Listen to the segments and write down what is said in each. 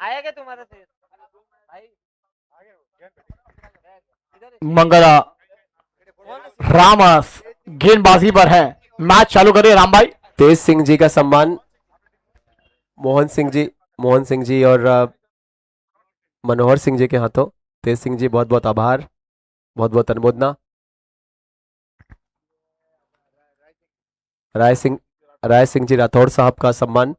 आया क्या तुम्हारा से भाई? मंगला रामस गेंदबाजी पर है। मैच चालू करिए राम भाई। तेज सिंह जी का सम्मान मोहन सिंह जी और मनोहर सिंह जी के हाथों। तेज सिंह जी बहुत बहुत आभार, बहुत बहुत अनुमोदना। राय सिंह जी राठौड़ साहब का सम्मान,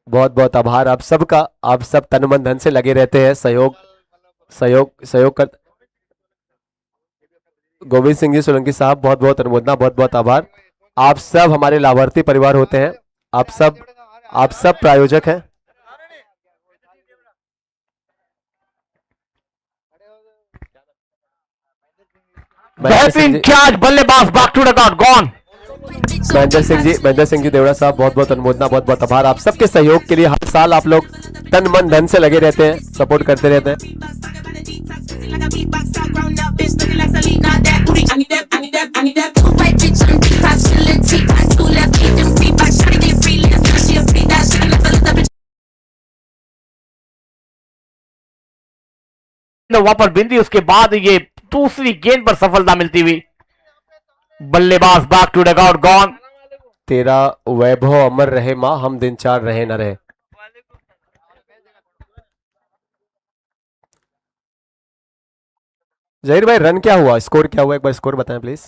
बहुत बहुत आभार आप सबका। आप सब तन मन धन से लगे रहते हैं, सहयोग कर। गोविंद सिंह जी सोलंकी साहब बहुत बहुत अनुमोदना, बहुत बहुत आभार। आप सब हमारे लाभार्थी परिवार होते हैं, आप सब प्रायोजक हैं। बेहतरीन कैच, बल्लेबाज back to the god gone. Mahendra Singh ji Deora साहब बहुत बहुत अनुमोदना, बहुत बहुत आभार आप सबके सहयोग के लिए। हर साल आप लोग तन मन धन से लगे रहते हैं, सपोर्ट करते रहते हैं। वहां पर बिंदी, उसके बाद ये दूसरी गेंद पर सफलता मिलती हुई। बल्लेबाज back to the god gone. तेरा वैभव अमर रहे माँ, हम दिन चार रहे न रहे। जहीर भाई रन क्या हुआ, स्कोर क्या हुआ, एक बार स्कोर बताएं प्लीज।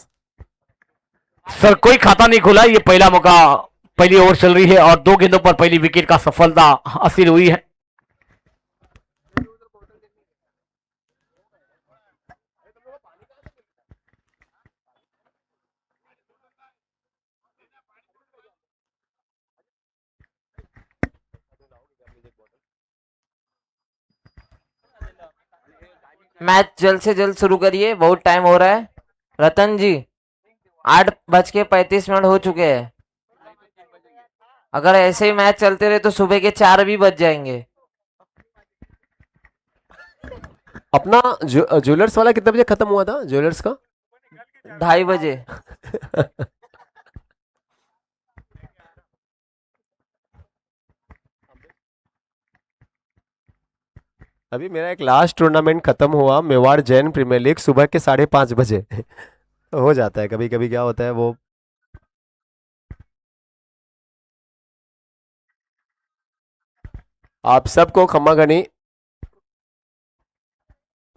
सर कोई खाता नहीं खुला, ये पहला मौका, पहली ओवर चल रही है और 2 गेंदों पर पहली विकेट का सफलता हासिल हुई है। मैच जल्द से जल्द शुरू करिए, बहुत टाइम हो रहा है। रतन जी 8:35 हो चुके हैं। अगर ऐसे ही मैच चलते रहे तो सुबह के 4 भी बज जाएंगे। अपना ज्वेलर्स वाला कितने बजे खत्म हुआ था, ज्वेलर्स का? 2:30 बजे। अभी मेरा एक लास्ट टूर्नामेंट खत्म हुआ, मेवाड़ जैन प्रीमियर लीग, सुबह के 5:30 बजे। हो जाता है कभी कभी, क्या होता है वो। आप सबको खम्मा गनी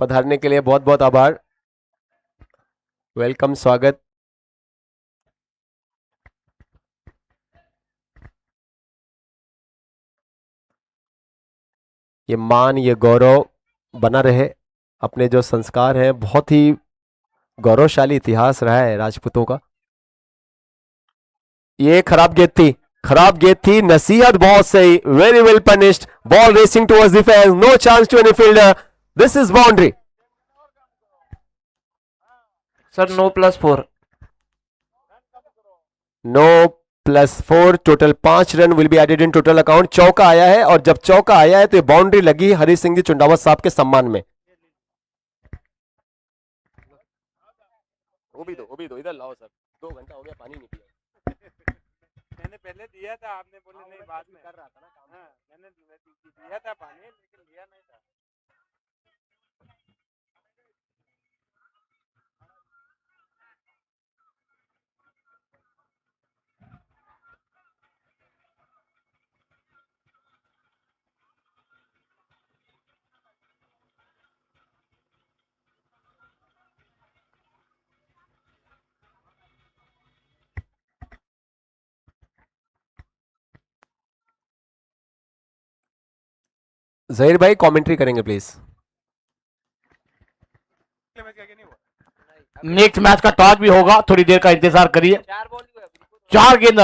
पधारने के लिए बहुत बहुत आभार, वेलकम, स्वागत। ये मान, ये गौरव बना रहे। अपने जो संस्कार हैं, बहुत ही गौरवशाली इतिहास रहा है राजपूतों का। ये खराब गेंद थी, नसीहत बहुत सही, very well punished, ball racing towards defence, no chance to any fielder, this is boundary. Sir no. No +4, total 5 run will be added in total account. चौका आया है और जब चौका आया है तो ये बाउंड्री लगी हरी सिंह जी चुंडावत साहब के सम्मान में। वो भी दो इधर लाओ सर, 2 घंटा हो गया पानी नहीं पिया। मैंने पहले दिया था, आपने बोले नहीं बाद में कर रहा था ना काम। हाँ, मैंने दिया था पानी लेकिन लिया नहीं था। जहीर भाई कमेंट्री करेंगे प्लीज। नेक्स्ट मैच का टॉस भी होगा, थोड़ी देर का इंतजार करिए। 4 गेंद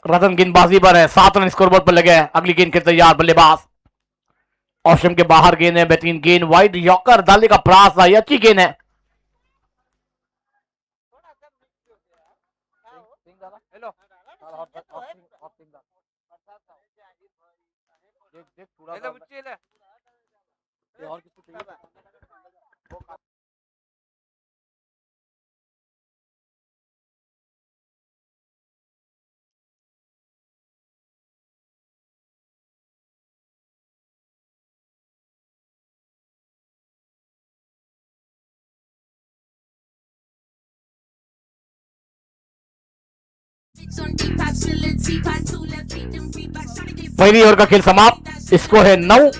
रतन गेंदबाजी पर है, 7 रन स्कोरबोर्ड पर लगे हैं। अगली गेंद के तैयार बल्लेबाज, ऑप्शन के बाहर गेंद है, बेहतरीन गेंद, वाइड यॉर्कर डालने का प्रयास था, ये अच्छी गेंद है। पहली ओवर का खेल समाप्त। इसको है 9।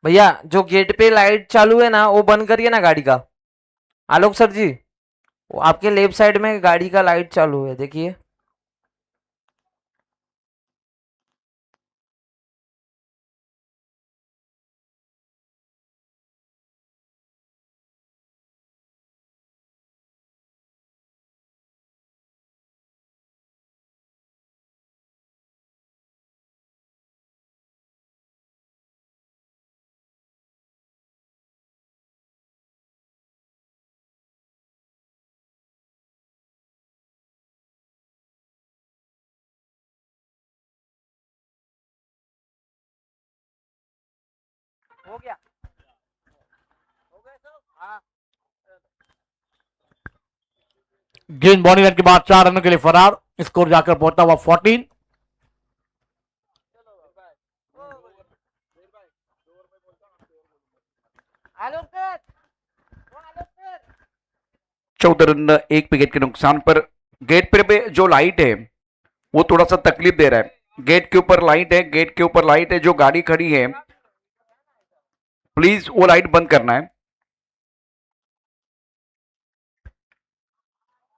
भैया जो गेट पे लाइट चालू है ना वो बंद करिए ना गाड़ी का। आलोक सर जी, वो आपके लेफ्ट साइड में गाड़ी का लाइट चालू है, देखिए। हो गया हाँ। गेंद बॉडी रन के बाद 4 रनों के लिए फरार। स्कोर जाकर पहुंचता हुआ 14। आलोक सर 14 रन 1 विकेट के नुकसान पर। गेट पे जो लाइट है वो थोड़ा सा तकलीफ दे रहा है। गेट के ऊपर लाइट है, गेट के ऊपर लाइट है। जो गाड़ी खड़ी है प्लीज वो लाइट बंद करना है।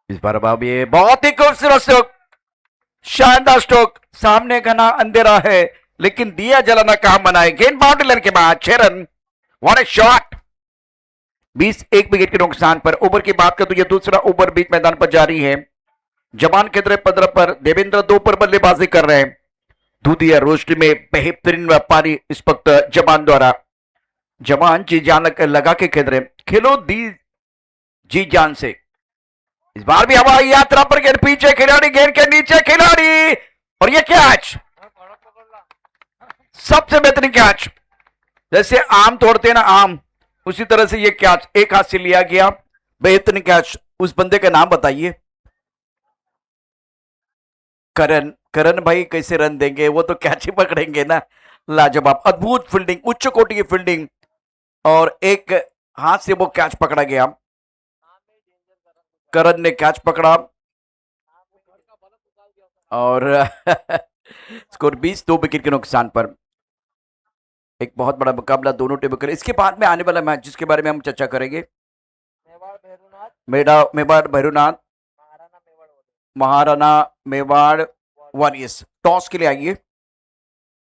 इस बार अब ये बहुत ही खूबसूरत स्ट्रोक, शानदार स्ट्रोक। सामने घना अंधेरा है लेकिन दिया जलाना काम बनाए। गेंद बाउंड्री लाइन के बाद 6 run. What A shot. 20 1 wicket के नुकसान पर। ओवर की बात करें तो यह दूसरा ओवर बीच मैदान पर जारी है। जवान केंद्र 15 पर, देवेंद्र 2 पर बल्लेबाजी कर रहे हैं। दूधिया रोशनी में बेहतरीन व्यापारी इस वक्त जवान द्वारा। जवान जी जान लगा के खेल रहे हैं। खेलो दी जी जान से। इस बार भी हवाई यात्रा पर गेंद पीछे खिलाड़ी, गेंद के नीचे खिलाड़ी और ये कैच, सबसे बेहतरीन कैच। जैसे आम तोड़ते हैं ना आम, उसी तरह से ये कैच एक हाथ से लिया गया। बेहतरीन कैच। उस बंदे का नाम बताइए। करण। करण भाई कैसे रन देंगे, वो तो कैच ही पकड़ेंगे ना। लाजवाब, अद्भुत फील्डिंग, उच्च कोटि की फील्डिंग और एक हाथ से वो कैच पकड़ा गया। करण ने कैच पकड़ा और स्कोर 20 2 विकेट के नुकसान पर। एक बहुत बड़ा मुकाबला दोनों टीमों के लिए। इसके बाद में आने वाला मैच जिसके बारे में हम चर्चा करेंगे, मेवाड़ भैरूनाथ महाराणा मेवाड़ वॉरियर्स। टॉस के लिए आइए।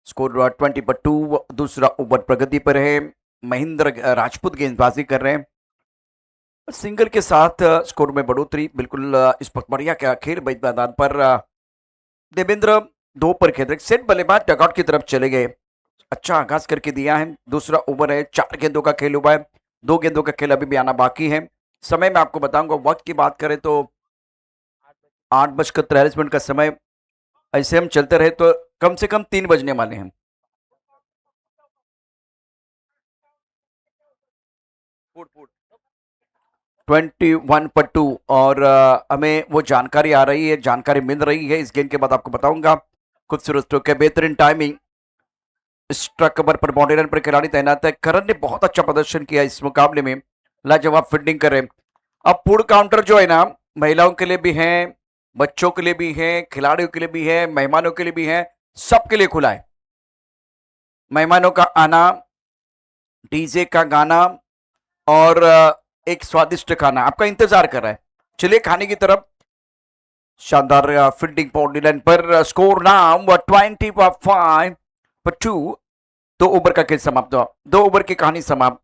स्कोर 20 पर 2। दूसरा ओवर प्रगति पर है। महेंद्र राजपूत गेंदबाजी कर रहे हैं। सिंगल के साथ स्कोर में बढ़ोतरी। बिल्कुल इस वक्त बढ़िया क्या खेल मैदान पर। देवेंद्र 2 पर खेल रहे। सेट बल्लेबाज डगआउट की तरफ चले गए। अच्छा आगाज करके दिया है। दूसरा ओवर है। 4 गेंदों का खेल हुआ है। 2 गेंदों का खेल अभी भी आना बाकी है। समय में आपको बताऊंगा। वक्त की बात करें तो 8:43 का समय। ऐसे हम चलते रहे तो कम से कम 3 बजने वाले हैं। फुट 21 पर 2 और हमें वो जानकारी आ रही है, जानकारी मिल रही है। इस गेंद के बाद आपको बताऊंगा खूबसूरत स्ट्रोक है, बेहतरीन टाइमिंग। स्ट्राइक कवर पर बाउंड्री लाइन पर खिलाड़ी तैनात है। करण ने बहुत अच्छा प्रदर्शन किया इस मुकाबले में, लाजवाब फील्डिंग करे। अब फुल काउंटर जो है ना, महिलाओं के लिए भी है, बच्चों के लिए भी है, खिलाड़ियों के लिए भी है, मेहमानों के लिए भी है, सबके लिए खुला है। मेहमानों का आना, डीजे का गाना और एक स्वादिष्ट खाना आपका इंतजार कर रहा है। चलिए खाने की तरफ। शानदार फील्डिंग बाउंड्री लाइन पर, स्कोर नाम 25/2। 2 ओवर का खेल समाप्त हुआ, 2 ओवर की कहानी समाप्त।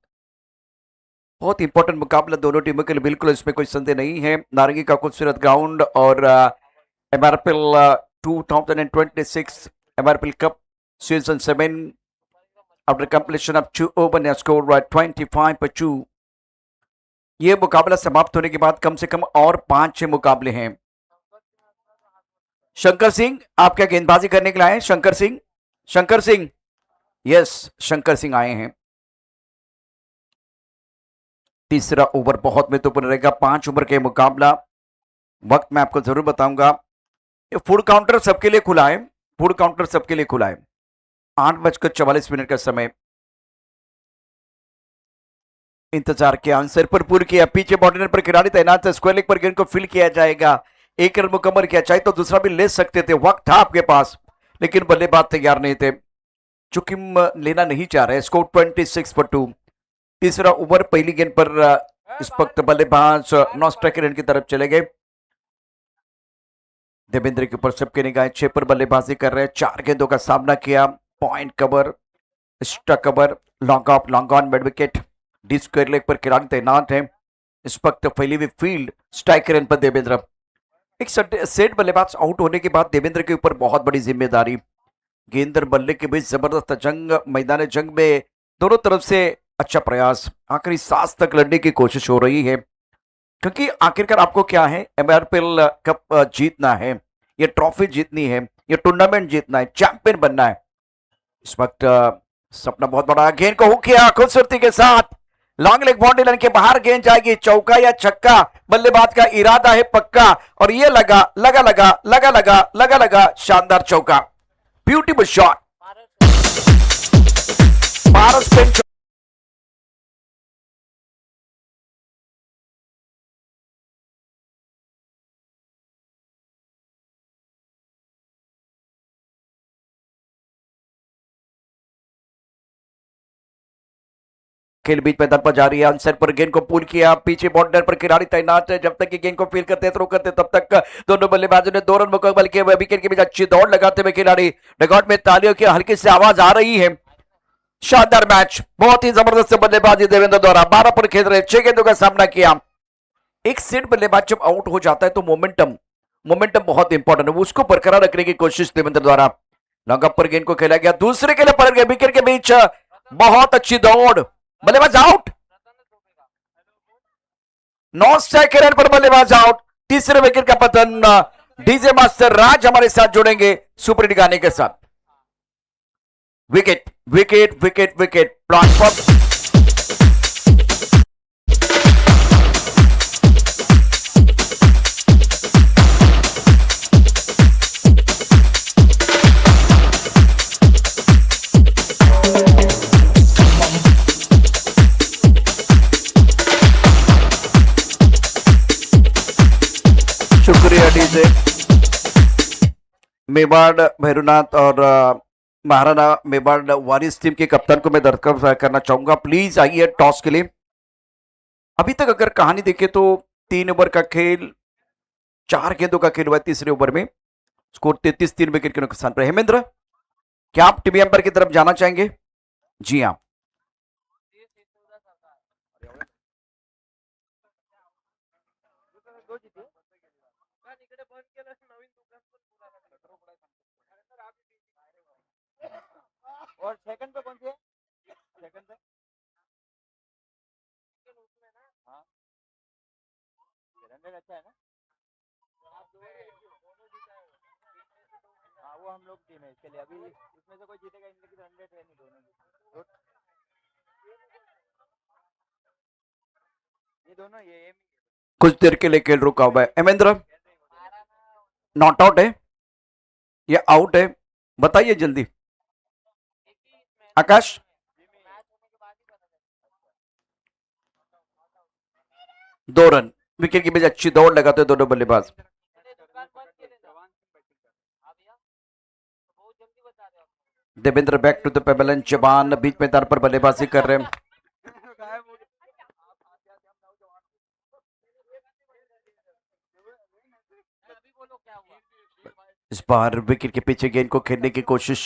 बहुत इंपॉर्टेंट मुकाबला दोनों टीमों के लिए, बिल्कुल इसमें कोई संदेह नहीं है। नारंगी का खूबसूरत ग्राउंड और MRPL 2026 MRPL cup season 7 after completion of 2 over score 25/2। ये मुकाबला समाप्त होने के बाद कम से कम और 5-6 मुकाबले हैं। शंकर सिंह, आप क्या गेंदबाजी करने के लिए आए? शंकर सिंह, शंकर सिंह, यस शंकर सिंह आए हैं। तीसरा ओवर बहुत महत्वपूर्ण रहेगा, 5 ओवर के मुकाबला। वक्त मैं आपको जरूर बताऊंगा। ये फुल काउंटर सबके लिए खुला है, फुल काउंटर सबके लिए खुला है। 8:44 का समय। इंतजार के आंसर पर पूरी किया, पीछे बाउंड्री पर खिलाड़ी तैनात है। स्क्वायर लेग पर गेंद को फील्ड किया जाएगा। एक रन मुकम्मल किया, चाहे तो दूसरा भी ले सकते थे, वक्त था आपके पास, लेकिन बल्लेबाज तैयार नहीं थे, चूंकि लेना नहीं चाह रहे। स्कोर 26/2। तीसरा ओवर पहली गेंद पर इस वक्त बल्लेबाज नॉन स्ट्राइक रेंज की तरफ चले गए। देवेंद्र के ऊपर सबके निगाहें 6 पर बल्लेबाजी कर रहे हैं। 4 गेंदों का सामना किया, point cover, strike cover, long off, long on, mid wicket. D square leg पर खिलाड़ी तैनात है। इस वक्त फैली हुई फील्ड, स्ट्राइक रेंज पर देवेंद्र। एक सेट बल्लेबाज आउट होने के बाद देवेंद्र के ऊपर बहुत बड़ी जिम्मेदारी। गेंदर बल्ले के बीच जबरदस्त जंग, मैदान जंग में दोनों तरफ से अच्छा प्रयास, आखिरी सांस तक लड़ने की कोशिश हो रही है, क्योंकि आखिरकार आपको क्या है, एमआरपीएल कप जीतना है, ये ट्रॉफी जीतनी है, ये टूर्नामेंट जीतना है, चैंपियन बनना है। इस वक्त सपना बहुत बड़ा। गेंद को हुक किया खूबसूरती के साथ, लॉन्ग लेग बाउंड्री लाइन के बाहर गेंद जाएगी। चौका या छक्का, बल्लेबाज का इरादा है पक्का, और ये लगा लगा लगा लगा लगा लगा लगा, शानदार चौका, ब्यूटीफुल शॉट। पारस पेन खेल बीच मैदान पर जारी है। आंसर पर गेंद को पुल किया, पीछे बॉर्डर पर खिलाड़ी तैनात है। जब तक कि गेंद को फील करते थ्रो करते, तब तक दोनों बल्लेबाजों ने 2 रन मुकम्मल किए। विकेट के बीच अच्छी दौड़ लगाते हुए खिलाड़ी, रिकॉर्ड में तालियों की हल्की सी आवाज आ रही है। शानदार मैच, बहुत ही जबरदस्त बल्लेबाजी देवेंद्र द्वारा। 12 पर खेल रहे, 6 गेंदों का सामना किया। एक सेट बल्लेबाज जब आउट हो जाता है तो मोमेंटम बहुत इंपॉर्टेंट है, उसको बरकरार रखने की कोशिश देवेंद्र द्वारा। लॉन्ग अप पर गेंद को खेला गया, दूसरे के लिए पलट गया। विकेट के बीच बहुत अच्छी दौड़, बल्लेबाज आउट। 9 स्ट्राइक रेट पर बल्लेबाज आउट। तीसरे विकेट का पतन। डीजे मास्टर राज हमारे साथ जुड़ेंगे सुपर हिट गाने के साथ। Wicket wicket wicket wicket, platform से मेवाड़ भैरवनाथ और महाराणा मेवाड़ वारिस टीम के कप्तान को मैं दरख्वास्त करना चाहूंगा, प्लीज आइए टॉस के लिए। अभी तक अगर कहानी देखें तो 3 ओवर का खेल, 4 गेंदों का खेल हुआ। तीसरे ओवर में स्कोर 33, 3 विकेट के नुकसान पर। हेमेंद्र, क्या आप टीवी एम्पायर की तरफ जाना चाहेंगे? जी हाँ। और सेकंड पे कौन सी है? सेकंड पे हाँ, रन अच्छा है ना? हाँ, वो हम लोग टीम है इसके लिए। अभी इसमें से कोई जीतेगा, इनके 100 है नहीं दोनों की। ये दोनों ये कुछ देर के लिए खेल रुका हुआ है। हेमेंद्र, नॉट आउट है, ये आउट है। बताइए जल्दी। आकाश, 2 रन। विकेट की वजह अच्छी दौड़ लगाते हैं दोनों बल्लेबाज। देवेंद्र बैक टू द पेबलन, जवान बीच मैदान पर बल्लेबाजी कर रहे हैं। इस बार विकेट के पीछे गेंद को खेलने की कोशिश।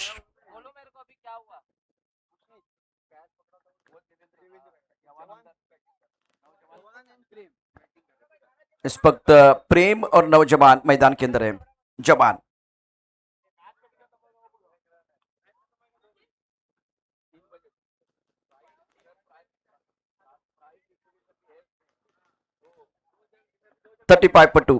इस वक्त प्रेम और नौजवान मैदान के अंदर है। जवान थर्टी फाइव पर 2।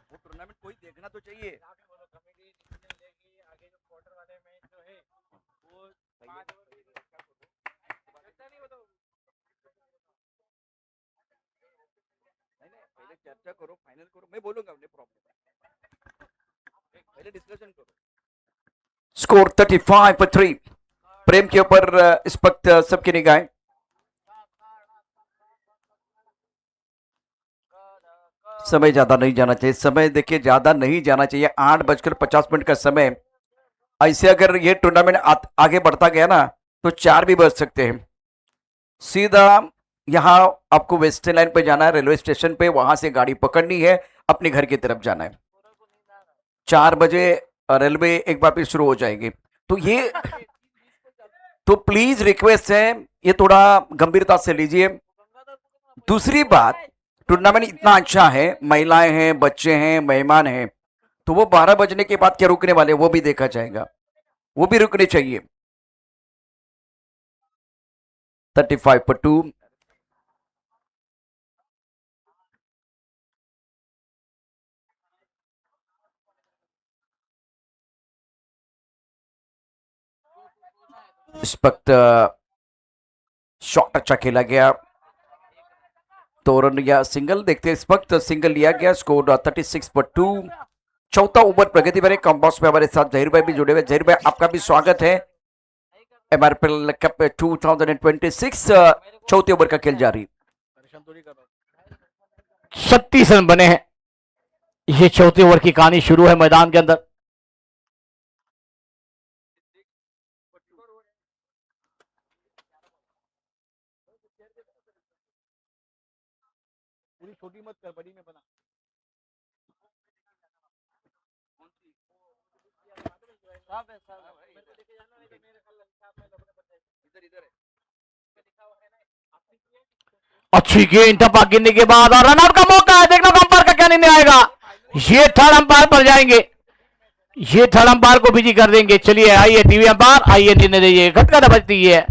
वो टूर्नामेंट कोई देखना तो चाहिए। पहले चर्चा करो, फाइनल करो, मैं बोलूंगा, प्रॉब्लम पहले डिस्कशन करो। स्कोर 35 पर 3। प्रेम के ऊपर इस वक्त सबकी निगाहें। समय ज्यादा नहीं जाना चाहिए, समय देखिए ज्यादा नहीं जाना चाहिए। 8:50 का समय। ऐसे अगर ये टूर्नामेंट आगे बढ़ता गया ना तो 4 भी बज सकते हैं। सीधा यहाँ आपको वेस्टर्न लाइन पे जाना है, रेलवे स्टेशन पे, वहां से गाड़ी पकड़नी है, अपने घर की तरफ जाना है। 4 बजे रेलवे एक बार फिर शुरू हो जाएगी। तो प्लीज रिक्वेस्ट है, ये थोड़ा गंभीरता से लीजिए। दूसरी बात, टूर्नामेंट इतना अच्छा है, महिलाएं हैं, बच्चे हैं, मेहमान हैं, तो वो 12 बजने के बाद क्या रुकने वाले, वो भी देखा जाएगा, वो भी रुकने चाहिए। 35 पर 2। इस वक्त शॉट अच्छा खेला गया। 2 रन या सिंगल देखते हैं। इस वक्त सिंगल लिया गया। स्कोर 36 पर 2। चौथा ओवर प्रगति भरे कॉम बॉक्स में हमारे साथ जहीर भाई भी जुड़े हुए। जहीर भाई, आपका भी स्वागत है। MRPL कप 2026 चौथे ओवर का खेल जारी। 36 रन बने हैं। ये चौथे ओवर की कहानी शुरू है मैदान के अंदर। पूरी छोटी मत कर, बड़ी में बना। अच्छी गेंद टपा गिरने के बाद और रनआउट का मौका है। देखना अंपायर का क्या निर्णय आएगा। ये थर्ड अंपायर पर जाएंगे, ये थर्ड अंपायर को बिजी कर देंगे। चलिए आइए टीवी अंपायर, आइए निर्णय दीजिए। घटका बजती है।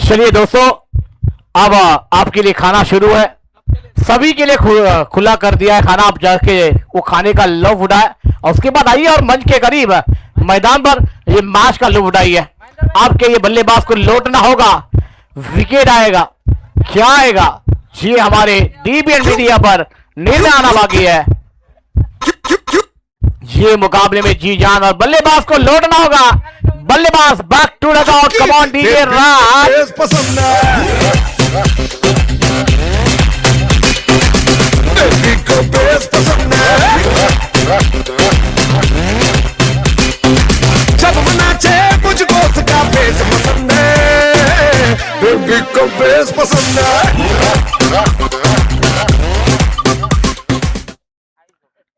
चलिए दोस्तों, अब आपके लिए खाना शुरू है। सभी के लिए खुला कर दिया है खाना। आप जाके वो खाने का लुत्फ उठाए और उसके बाद आइए और मंच के करीब मैदान पर ये मैच का लुत्फ उठाइए। आपके ये बल्लेबाज को लौटना होगा, विकेट आएगा, क्या आएगा, ये हमारे DBN मीडिया पर निर्णय आना बाकी है। ये मुकाबले में जी जान और बल्लेबाज को लौटना होगा। बल्लेबाज back to the out. Come on DJ Raj. पसंद जब नाचे मुझको उसका बेस पसंद है, को बेस पसंद है।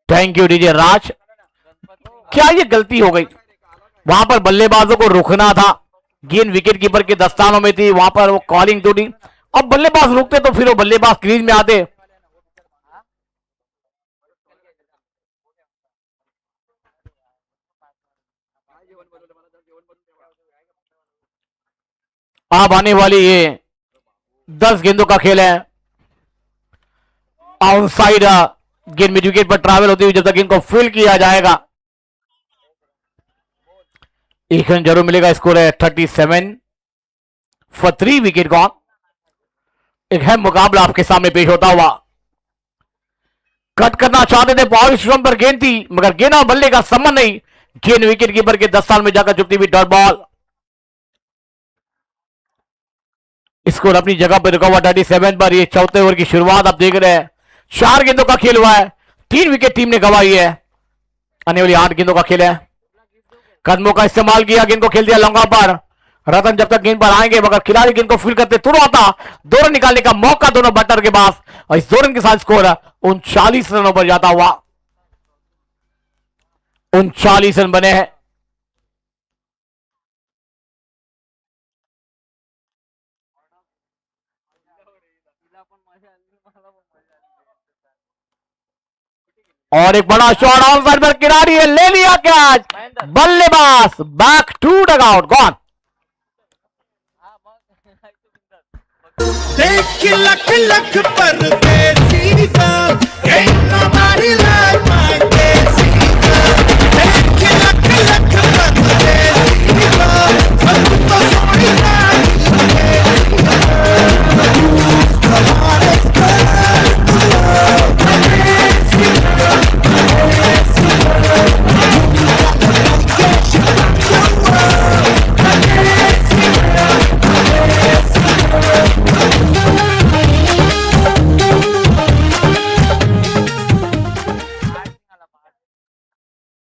थैंक यू DJ राज। क्या ये गलती हो गई? वहां पर बल्लेबाजों को रुकना था, गेंद विकेट कीपर के दस्तानों में थी, वहां पर वो कॉलिंग टूटी। अब बल्लेबाज रुकते तो फिर वो बल्लेबाज क्रीज में आते। अब आने वाली ये 10 गेंदों का खेल है। ऑन साइड गेंद मिड विकेट पर ट्रैवल होती हुई जब तक इनको फील किया जाएगा। एक रन जरूर मिलेगा। स्कोर है 37 फॉर 3 विकेट गॉन। एक अहम मुकाबला आपके सामने पेश होता हुआ। कट करना चाहते थे, पावर स्टोन पर गेंद थी मगर गेंद और बल्ले का संबंध नहीं। गेंद विकेट कीपर के 10 साल में जाकर चुपती हुई डॉट बॉल। स्कोर अपनी जगह पर रुका हुआ 37 पर। ये चौथे ओवर की शुरुआत आप देख रहे हैं। 4 गेंदों का खेल हुआ है, 3 विकेट टीम ने गंवाई है। आने वाली 8 गेंदों का खेल है। कदमों का इस्तेमाल किया, गेंद को खेल दिया लॉन्गा पर। रतन जब तक गेंद पर आएंगे मगर खिलाड़ी गेंद को फील करते तुरंत आता 2 रन निकालने का मौका दोनों बैटर के पास और इस 2 रन के साथ स्कोर 39 रनों पर जाता हुआ। 39 रन बने हैं। और एक बड़ा शॉट ऑन साइड पर खिलाड़ी है, ले लिया कैच। बल्लेबाज बैक टू डगआउट गॉन। देख लख लख परदेसी का कहना मारी लाल मांगे सीता। देख लख लख परदेसी का सब तो सोनी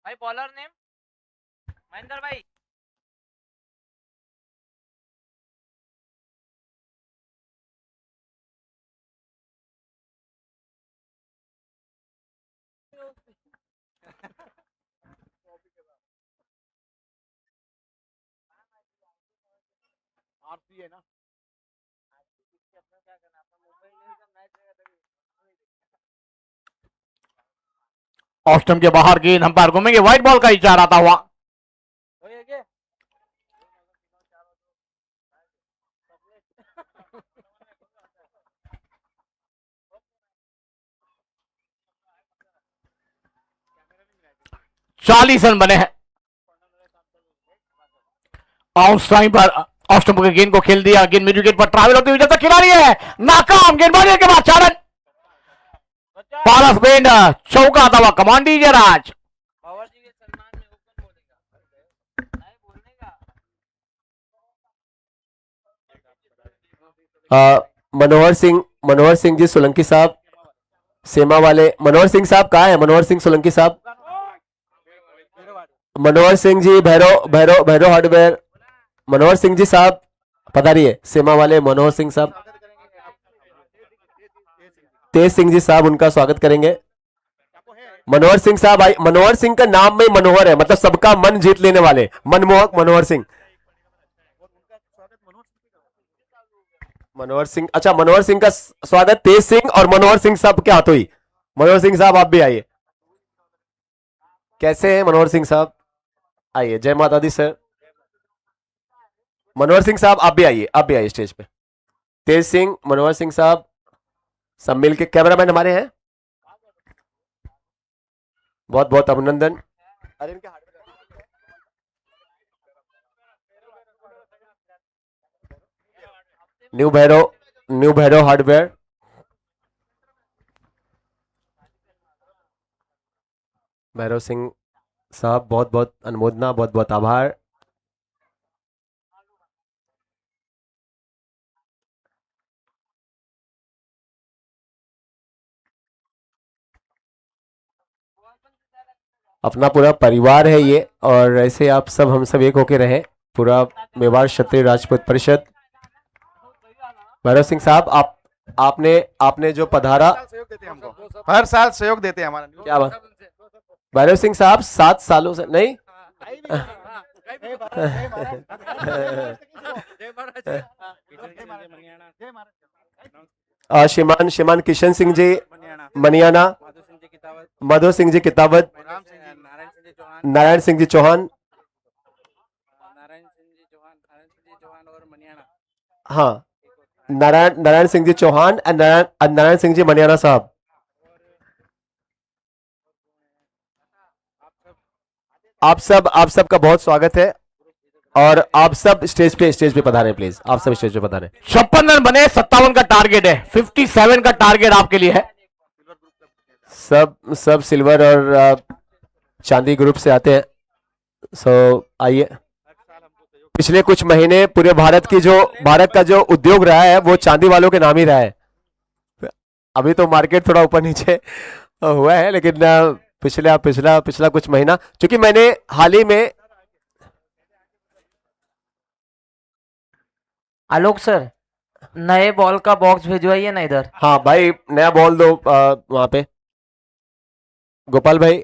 भाई बॉलर नेम महेंद्र भाई। आरसी है ना। ऑस्टम के बाहर गेंद अंपायर घूमेंगे, व्हाइट बॉल का इशारा आता हुआ। चालीस रन बने हैं। आउट टाइम पर ऑस्टम के गेंद को खेल दिया, गेंद मिड विकेट पर ट्रैवल होती हुई जब तक खिलाड़ी है नाकाम। गेंदबाजी के बाद 4 रन। पारस गेंद चौका आता हुआ। कमांड दीजिए राज। बाबा जी के सम्मान में ओपन बोलेगा नहीं बोलने का। मनोहर सिंह जी सोलंकी साहब, सेमा वाले मनोहर सिंह साहब कहाँ है? मनोहर सिंह सोलंकी साहब, मनोहर सिंह जी भैरव भैरव भैरव हार्डवेयर, मनोहर सिंह जी साहब पधारिए। सेमा वाले मनोहर सिंह साहब, तेज सिंह जी साहब उनका स्वागत करेंगे। मनोहर सिंह साहब आई। मनोहर सिंह का नाम में मनोहर है, मतलब सबका मन जीत लेने वाले मनमोहक मनोहर सिंह। मनोहर सिंह, अच्छा मनोहर सिंह का स्वागत तेज सिंह और मनोहर सिंह साहब के हाथों ही। मनोहर सिंह साहब आप भी आइए। कैसे हैं मनोहर सिंह साहब? आइए। जय माता दी सर। मनोहर सिंह साहब आप भी आइए, आप भी आइए स्टेज पे। तेज सिंह, मनोहर सिंह साहब सब मिल के कैमरामैन हमारे हैं, बहुत बहुत अभिनंदन। अरे इनके न्यू भैरव हार्डवेयर, भैरव सिंह साहब बहुत बहुत अनुमोदना, बहुत बहुत आभार। अपना पूरा परिवार है ये, और ऐसे आप सब हम सब एक होके रहे, पूरा मेवाड़ क्षत्रिय राजपूत परिषद। भैरव सिंह साहब आपने जो पधारा, हर साल सहयोग देते हैं हमारा। क्या बात। भैरव सिंह साहब 7 सालों से नहीं श्रीमान किशन सिंह जी मनियाना, मधु सिंह जी कितावत, नारायण सिंह जी चौहान, हाँ नारायण सिंह जी चौहान और नारायण सिंह जी मनियाना साहब, आप सब का बहुत स्वागत है और आप सब स्टेज पे पधारें प्लीज, आप सब स्टेज पे पधारें। 56 रन बने, 57 का टारगेट है, 57 का टारगेट आपके लिए है। सब सिल्वर और चांदी ग्रुप से आते हैं। सो आइए, पिछले कुछ महीने पूरे भारत का जो उद्योग रहा है वो चांदी वालों के नाम ही रहा है। अभी तो मार्केट थोड़ा ऊपर नीचे हुआ है, लेकिन पिछला कुछ महीना, क्योंकि मैंने हाल ही में आलोक सर, नए बॉल का बॉक्स भिजवाइए ना इधर। हाँ भाई, नया बॉल दो वहां पे गोपाल भाई।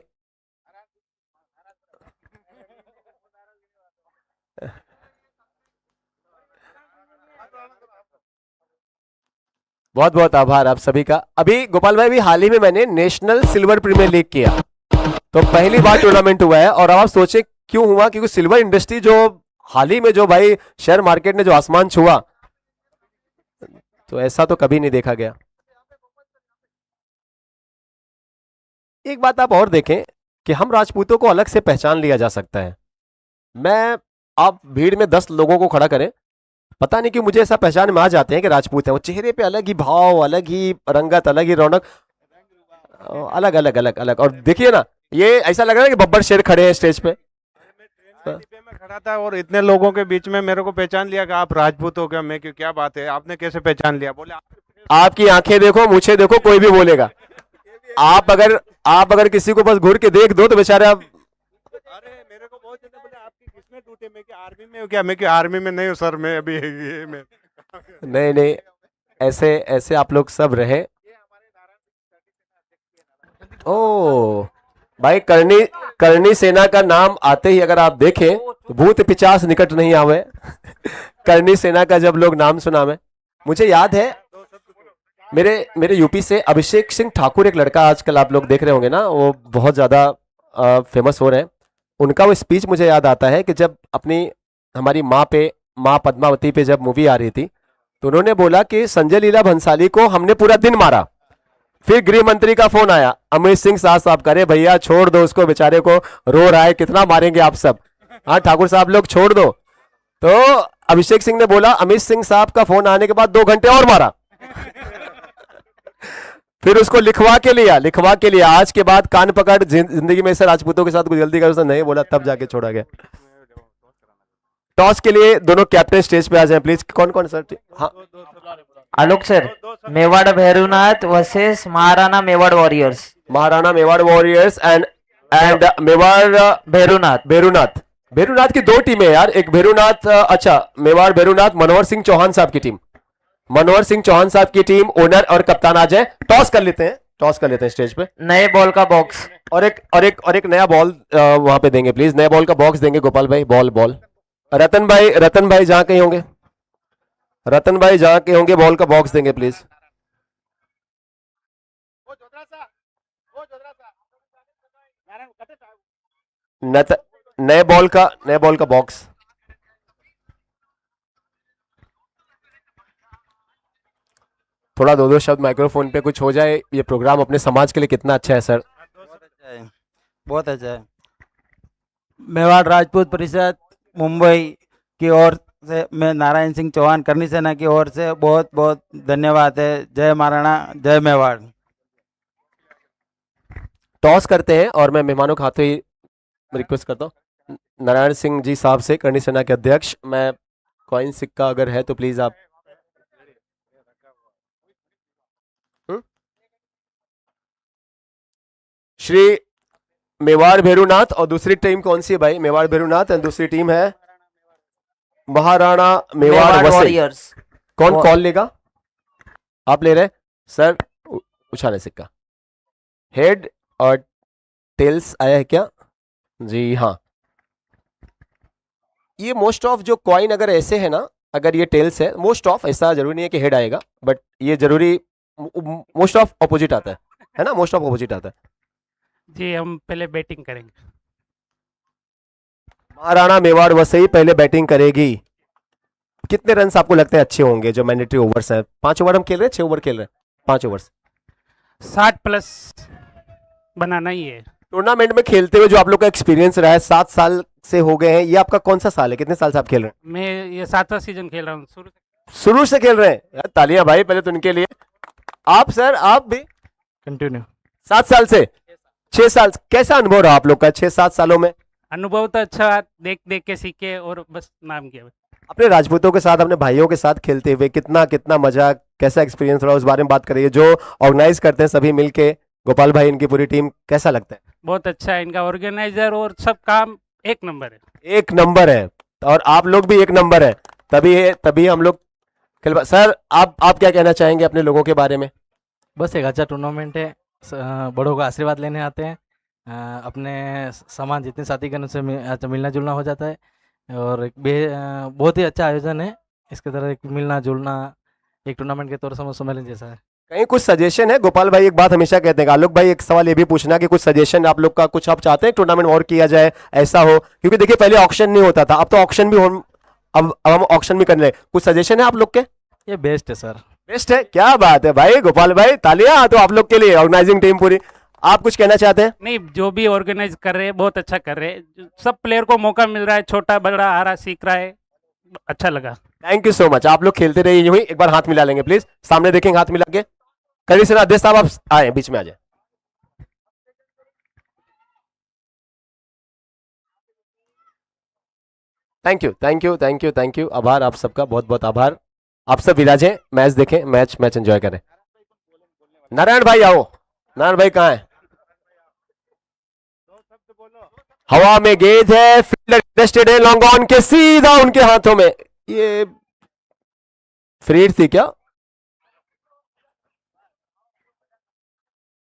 बहुत बहुत आभार आप सभी का। अभी गोपाल भाई, भी हाल ही में मैंने नेशनल सिल्वर प्रीमियर लीग किया, तो पहली बार टूर्नामेंट हुआ है। और अब आप सोचे क्यों हुआ, क्योंकि सिल्वर इंडस्ट्री जो हाल ही में जो भाई शेयर मार्केट ने जो आसमान छुआ, तो ऐसा तो कभी नहीं देखा गया। एक बात आप और देखें कि हम राजपूतों को अलग से पहचान लिया जा सकता है। आप भीड़ में 10 लोगों को खड़ा करें, पता नहीं कि मुझे ऐसा पहचान में आ जाते हैं कि राजपूत हैं। वो चेहरे पे अलग ही भाव, अलग ही रंगत, अलग ही रौनक, अलग अलग अलग अलग। और देखिए ना, ये ऐसा लग रहा है कि बब्बर शेर खड़े हैं स्टेज पे। में खड़ा था और इतने लोगों के बीच में मेरे को पहचान लिया कि आप राजपूत हो क्या? मैं क्यों, क्या बात है, आपने कैसे पहचान लिया? बोले आपकी आंखें देखो, मुझे देखो, कोई भी बोलेगा। आप अगर किसी को बस घूर के देख दो तो बेचारा अरे मेरे को बहुत जने बोले आपकी किसमें टूटे, मैं क्या आर्मी में हूँ क्या? मैं क्या आर्मी में नहीं हूँ सर, मैं अभी ये में नहीं, ऐसे आप लोग सब रहे। ओ भाई, करनी सेना का नाम आते ही अगर आप देखें तो भूत पिचास निकट नहीं आवे। करनी सेना का जब लोग नाम सुना में, मुझे याद है मेरे यूपी से अभिषेक सिंह ठाकुर, एक लड़का आजकल आप लोग देख रहे होंगे ना, वो बहुत ज्यादा फेमस हो रहे हैं। उनका वो स्पीच मुझे याद आता है कि जब हमारी माँ पद्मावती पे जब मूवी आ रही थी, तो उन्होंने बोला कि संजय लीला भंसाली को हमने पूरा दिन मारा। फिर गृह मंत्री का फोन आया, अमित सिंह साहब का, अरे भैया छोड़ दो उसको, बेचारे को, रो रहा है, कितना मारेंगे आप सब, हाँ ठाकुर साहब लोग छोड़ दो। तो अभिषेक सिंह ने बोला, अमित सिंह साहब का फोन आने के बाद 2 घंटे और मारा। फिर उसको लिखवा के लिया। आज के बाद कान पकड़, जिंदगी में से राजपूतों के साथ कुछ गलती कर, उसने नहीं बोला, तब जाके छोड़ा गया। टॉस के लिए दोनों कैप्टन स्टेज पे आ जाएं प्लीज। कौन कौन सर? हाँ Alok sir, Mewar Bhairavnath versus Maharana Mewar warriors. Maharana Mewar warriors and Mewar Bherunath की 2 टीमें यार। एक भेरूनाथ, अच्छा मेवाड़ भेरूनाथ मनोहर सिंह चौहान साहब की टीम, ओनर और कप्तान आ जाए। टॉस कर लेते हैं स्टेज पे। नए बॉल का बॉक्स और एक नया बॉल वहां पे देंगे प्लीज, नया बॉल का बॉक्स देंगे गोपाल भाई। बॉल रतन भाई जहां कहीं होंगे, बॉल का बॉक्स देंगे प्लीज। नए बॉल का बॉक्स। थोड़ा 2 शब्द माइक्रोफोन पे कुछ हो जाए, ये प्रोग्राम अपने समाज के लिए कितना अच्छा है सर। बहुत अच्छा है। मेवाड़ राजपूत परिषद मुंबई की ओर से मैं नारायण सिंह चौहान, करनी सेना की ओर से बहुत बहुत धन्यवाद है। जय महाराणा, जय मेवाड़। टॉस करते हैं और मैं मेहमानों के हाथों ही रिक्वेस्ट करता हूँ नारायण सिंह जी साहब से, करनी सेना के अध्यक्ष, मैं कॉइन सिक्का अगर है तो प्लीज आप। श्री मेवाड़ भेरूनाथ, और दूसरी टीम कौन सी है भाई? मेवाड़ भेरूनाथ और दूसरी टीम है महाराणा मेवाड़ वॉरियर्स। कौन कॉल लेगा? आप ले रहे सर? उछाले सिक्का। हेड और टेल्स आया है क्या? जी हाँ। ये मोस्ट ऑफ जो कॉइन अगर ऐसे है ना, अगर ये टेल्स है, मोस्ट ऑफ, ऐसा जरूरी नहीं है कि हेड आएगा, बट ये जरूरी मोस्ट ऑफ ऑपोजिट आता है ना, मोस्ट ऑफ ऑपोजिट आता है। जी हम पहले बैटिंग करेंगे। महाराणा मेवाड़ वसई पहले बैटिंग करेगी। कितने रन आपको लगते हैं अच्छे होंगे जो मैंडेटरी ओवर्स हैं? 5 ओवर हम खेल रहे हैं, 6 ओवर खेल रहे हैं? 5 ओवर्स। 60 प्लस बनाना ही है। टूर्नामेंट में खेलते हुए जो आप लोग का एक्सपीरियंस रहा है, 7 साल से हो गए हैं, ये आपका कौन सा साल है? कितने साल से आप खेल रहे हैं? मैं ये 7वां सीजन खेल रहा हूँ शुरू से। शुरू से खेल रहे हैं यार, तालियां भाई पहले तो उनके लिए। आप सर, आप भी कंटिन्यू। 7 साल से 6 साल, कैसा अनुभव रहा आप लोग का 6-7 सालों में? अनुभव तो अच्छा, देख देख के सीखे और बस नाम किया। अपने राजपूतों के साथ, अपने भाइयों के साथ खेलते हुए कितना कितना मजा, कैसा एक्सपीरियंस रहा, उस बारे में बात करिए। जो ऑर्गेनाइज करते हैं सभी मिलके, गोपाल भाई, इनकी पूरी टीम, कैसा लगता है? बहुत अच्छा है इनका ऑर्गेनाइजर और सब काम एक नंबर है। एक नंबर है, और आप लोग भी एक नंबर है, तभी हम लोग खेल। सर, आप क्या कहना चाहेंगे अपने लोगों के बारे में? बस एक अच्छा टूर्नामेंट है, बड़ों का आशीर्वाद लेने आते हैं, अपने समान जितने साथीगण से मिलना जुलना हो जाता है, और बहुत ही अच्छा आयोजन है। इसके तरह एक मिलना जुलना एक टूर्नामेंट के तौर पर सम्मेलन जैसा है। कहीं कुछ सजेशन है? गोपाल भाई एक बात हमेशा कहते हैं, आलोक भाई एक सवाल ये भी पूछना कि कुछ सजेशन आप लोग का, कुछ आप चाहते हैं टूर्नामेंट और किया जाए, ऐसा हो? क्योंकि देखिए पहले ऑक्शन नहीं होता था, अब तो ऑक्शन भी हो, अब हम ऑक्शन भी करने लगे। कुछ सजेशन है आप लोग के? ये बेस्ट है सर। बेस्ट है, क्या बात है भाई, गोपाल भाई तालियां तो आप लोग के लिए, ऑर्गेनाइजिंग टीम पूरी। आप कुछ कहना चाहते हैं? नहीं, जो भी ऑर्गेनाइज कर रहे हैं बहुत अच्छा कर रहे हैं, सब प्लेयर को मौका मिल रहा है, छोटा बड़ा आ रहा सीख रहा है, अच्छा लगा। Thank you so much. आप लोग खेलते रहिए यूं ही। एक बार हाथ मिला लेंगे प्लीज, सामने देखेंगे हाथ मिला के। करी से अध्यक्ष साहब आप आए, बीच में आ जाए। Thank you thank you thank you thank you, आभार आप सबका, बहुत बहुत आभार। आप सब विराजें, मैच देखें, मैच एंजॉय करें। नारायण भाई आओ। नारायण भाई कहाँ है? हवा में गेंद है, फील्डर इंटरेस्टेड है, लॉन्ग ऑन के सीधा उनके हाथों में। ये फ्री थी क्या?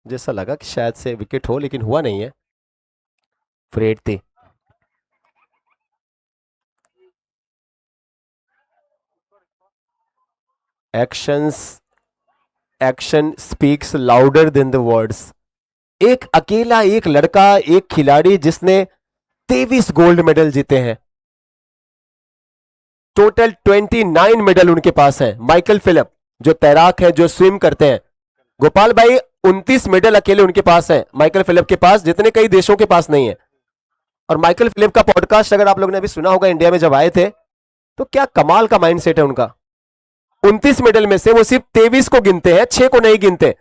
जैसा लगा कि शायद से विकेट हो, लेकिन हुआ नहीं है, फ्री थी। Action speaks louder than the words. एक अकेला एक लड़का, एक खिलाड़ी जिसने 23 गोल्ड मेडल जीते हैं, टोटल 29 मेडल उनके पास है। माइकल फिलिप जो तैराक है, जो स्विम करते हैं, गोपाल भाई 29 मेडल अकेले उनके पास है, माइकल फिलिप के पास, जितने कई देशों के पास नहीं है। और माइकल फिलिप का पॉडकास्ट अगर आप लोगों ने अभी सुना होगा, इंडिया में जब आए थे, तो क्या कमाल का माइंडसेट है उनका। 29 मेडल में से वो सिर्फ 23 को गिनते हैं, 6 को नहीं गिनते।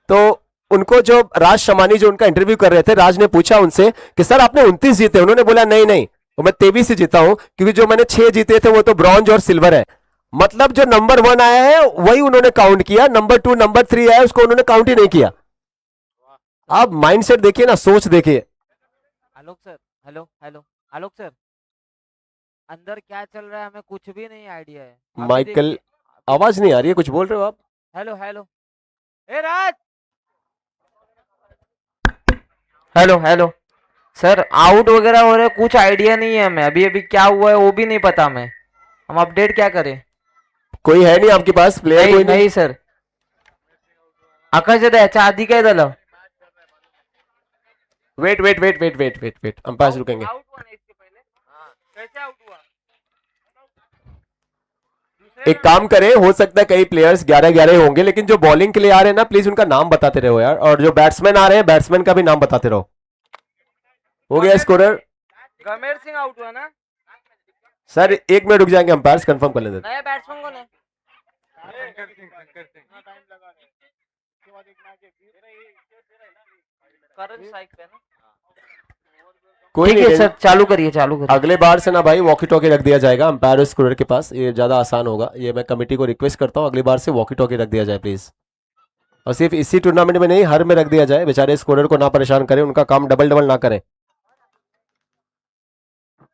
तो उनको जो राज शमानी जो उनका इंटरव्यू कर रहे थे, राज ने पूछा उनसे कि सर आपने 29 जीते, उन्होंने बोला नहीं नहीं, वो मैं 23 ही जीता हूं, क्योंकि जो मैंने 6 जीते थे वो तो ब्रॉन्ज और सिल्वर है। मतलब जो नंबर 1 आया है वही उन्होंने काउंट किया, नंबर 2 नंबर 3 आया उसको उन्होंने काउंट ही नहीं किया। आप माइंडसेट देखिए ना, सोच देखिए। आलोक सर, हेलो हेलो, आलोक सर, अंदर क्या चल रहा है हमें कुछ भी नहीं आइडिया है। अभी माइकल, देखिए, आवाज नहीं आ रही है, कुछ बोल रहे हो आप? हेलो हेलो, ए राज, हेलो हेलो सर, आउट वगैरह हो रहे, कुछ आइडिया नहीं है हमें, अभी अभी क्या हुआ है वो भी नहीं पता हमें, हम अपडेट क्या करें? कोई है नहीं आपके पास प्लेयर? नहीं कोई नहीं? नहीं सर, आकाश द्यायच्या आधी काय झालं? Wait wait wait wait wait wait wait, umpire रुकेंगे। आउट हुआ ना इसके पहले? हाँ, कैसे आउट हुआ? एक काम करें, हो सकता है कई प्लेयर्स 11-11 होंगे, लेकिन जो बॉलिंग के लिए आ रहे हैं ना, प्लीज उनका नाम बताते रहो यार, और जो बैट्समैन आ रहे हैं बैट्समैन का भी नाम बताते रहो। हो गया स्कोरर? गमेर सिंह आउट हुआ ना? सर 1 मिनट रुक जाएंगे, अंपायर कंफर्म कर लेते। नया बैट्समैन कौन है? करण साइक पे ना? कोई ठीक है नहीं सर, चालू करिए चालू करिए। अगले बार से ना भाई वॉकी टॉकी रख दिया जाएगा अंपायर और स्कोरर के पास, ये ज्यादा आसान होगा। ये मैं कमेटी को रिक्वेस्ट करता हूँ, अगली बार से वॉकी टॉकी रख दिया जाए प्लीज, और सिर्फ इसी टूर्नामेंट में नहीं, हर में रख दिया जाए। बेचारे स्कोरर को ना परेशान करें, उनका काम डबल डबल ना करें,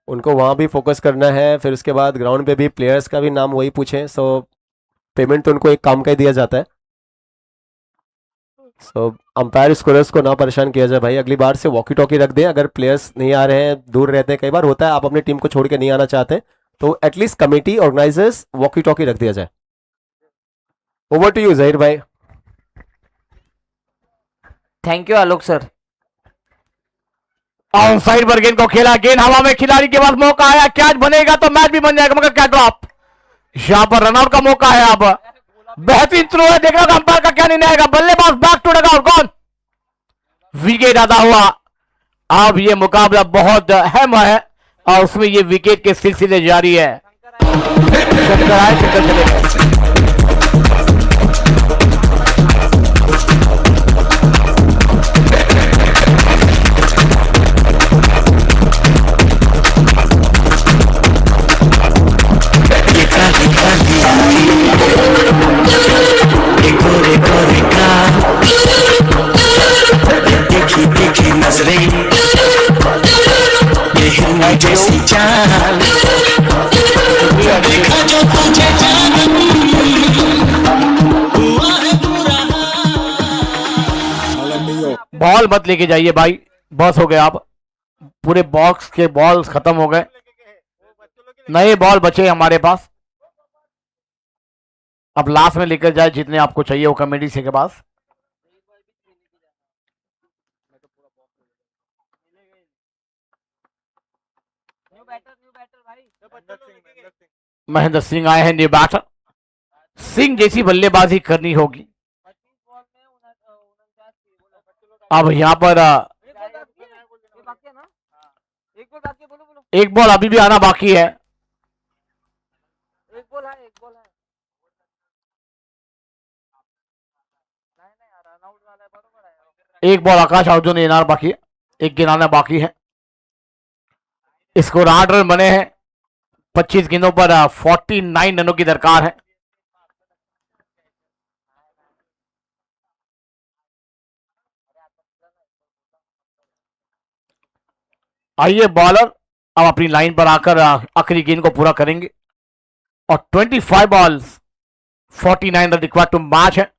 उनको वहां भी फोकस करना है। फिर उसके बाद ग्राउंड पे भी प्लेयर्स का भी नाम वही पूछें। सो पेमेंट तो उनको एक काम का ही दिया जाता है। सो अंपायर स्कोरर्स को ना परेशान किया जाए भाई, अगली बार से वॉकी टॉकी रख दें। अगर प्लेयर्स नहीं आ रहे हैं, दूर रहते हैं, कई बार होता है आप अपनी टीम को छोड़ के नहीं आना चाहते, तो at least committee organisers walkie talkie रख दिया जाए। ओवर टू यू जहीर भाई। Thank you Alok sir. On side पर गेंद को खेला, गेंद हवा में, खिलाड़ी के पास मौका आया, कैच बनेगा तो मैच भी बन जाएगा, मगर क्या ड्रॉप। यहां पर रनआउट का मौका है। अब बेहतरीन थ्रो है, देखना अंपायर का क्या निर्णय आएगा। बल्लेबाज बैक टू डगआउट, कौन विकेट आता हुआ अब ये मुकाबला बहुत अहम है और उसमें ये विकेट के सिलसिले जारी है। शंकर आए, शंकर चले गए। देखी देखी नजरें ये हिरनी जैसी चाल देखा जो तुझे जानम हुआ है बुरा बॉल मत लेके जाइए भाई, बस हो गया। आप पूरे बॉक्स के बॉल्स खत्म हो गए, नए बॉल बचे हमारे पास। अब लास्ट में लेकर जाए जितने आपको चाहिए वो कमेटी से के पास। महेंद्र सिंह आए हैं न्यू बैटर। सिंह जैसी बल्लेबाजी करनी होगी। अब यहाँ पर एक बॉल अभी भी आना बाकी है। एक बॉल आकाश अर्जुन ने बाकी है, एक गिनाना बाकी है। स्कोर 8 रन बने हैं, 25 गेंदों पर 49 रनों की दरकार है। आइए बॉलर अब अपनी लाइन पर आकर आखिरी गेंद को पूरा करेंगे और 25 balls 49 run required to match है।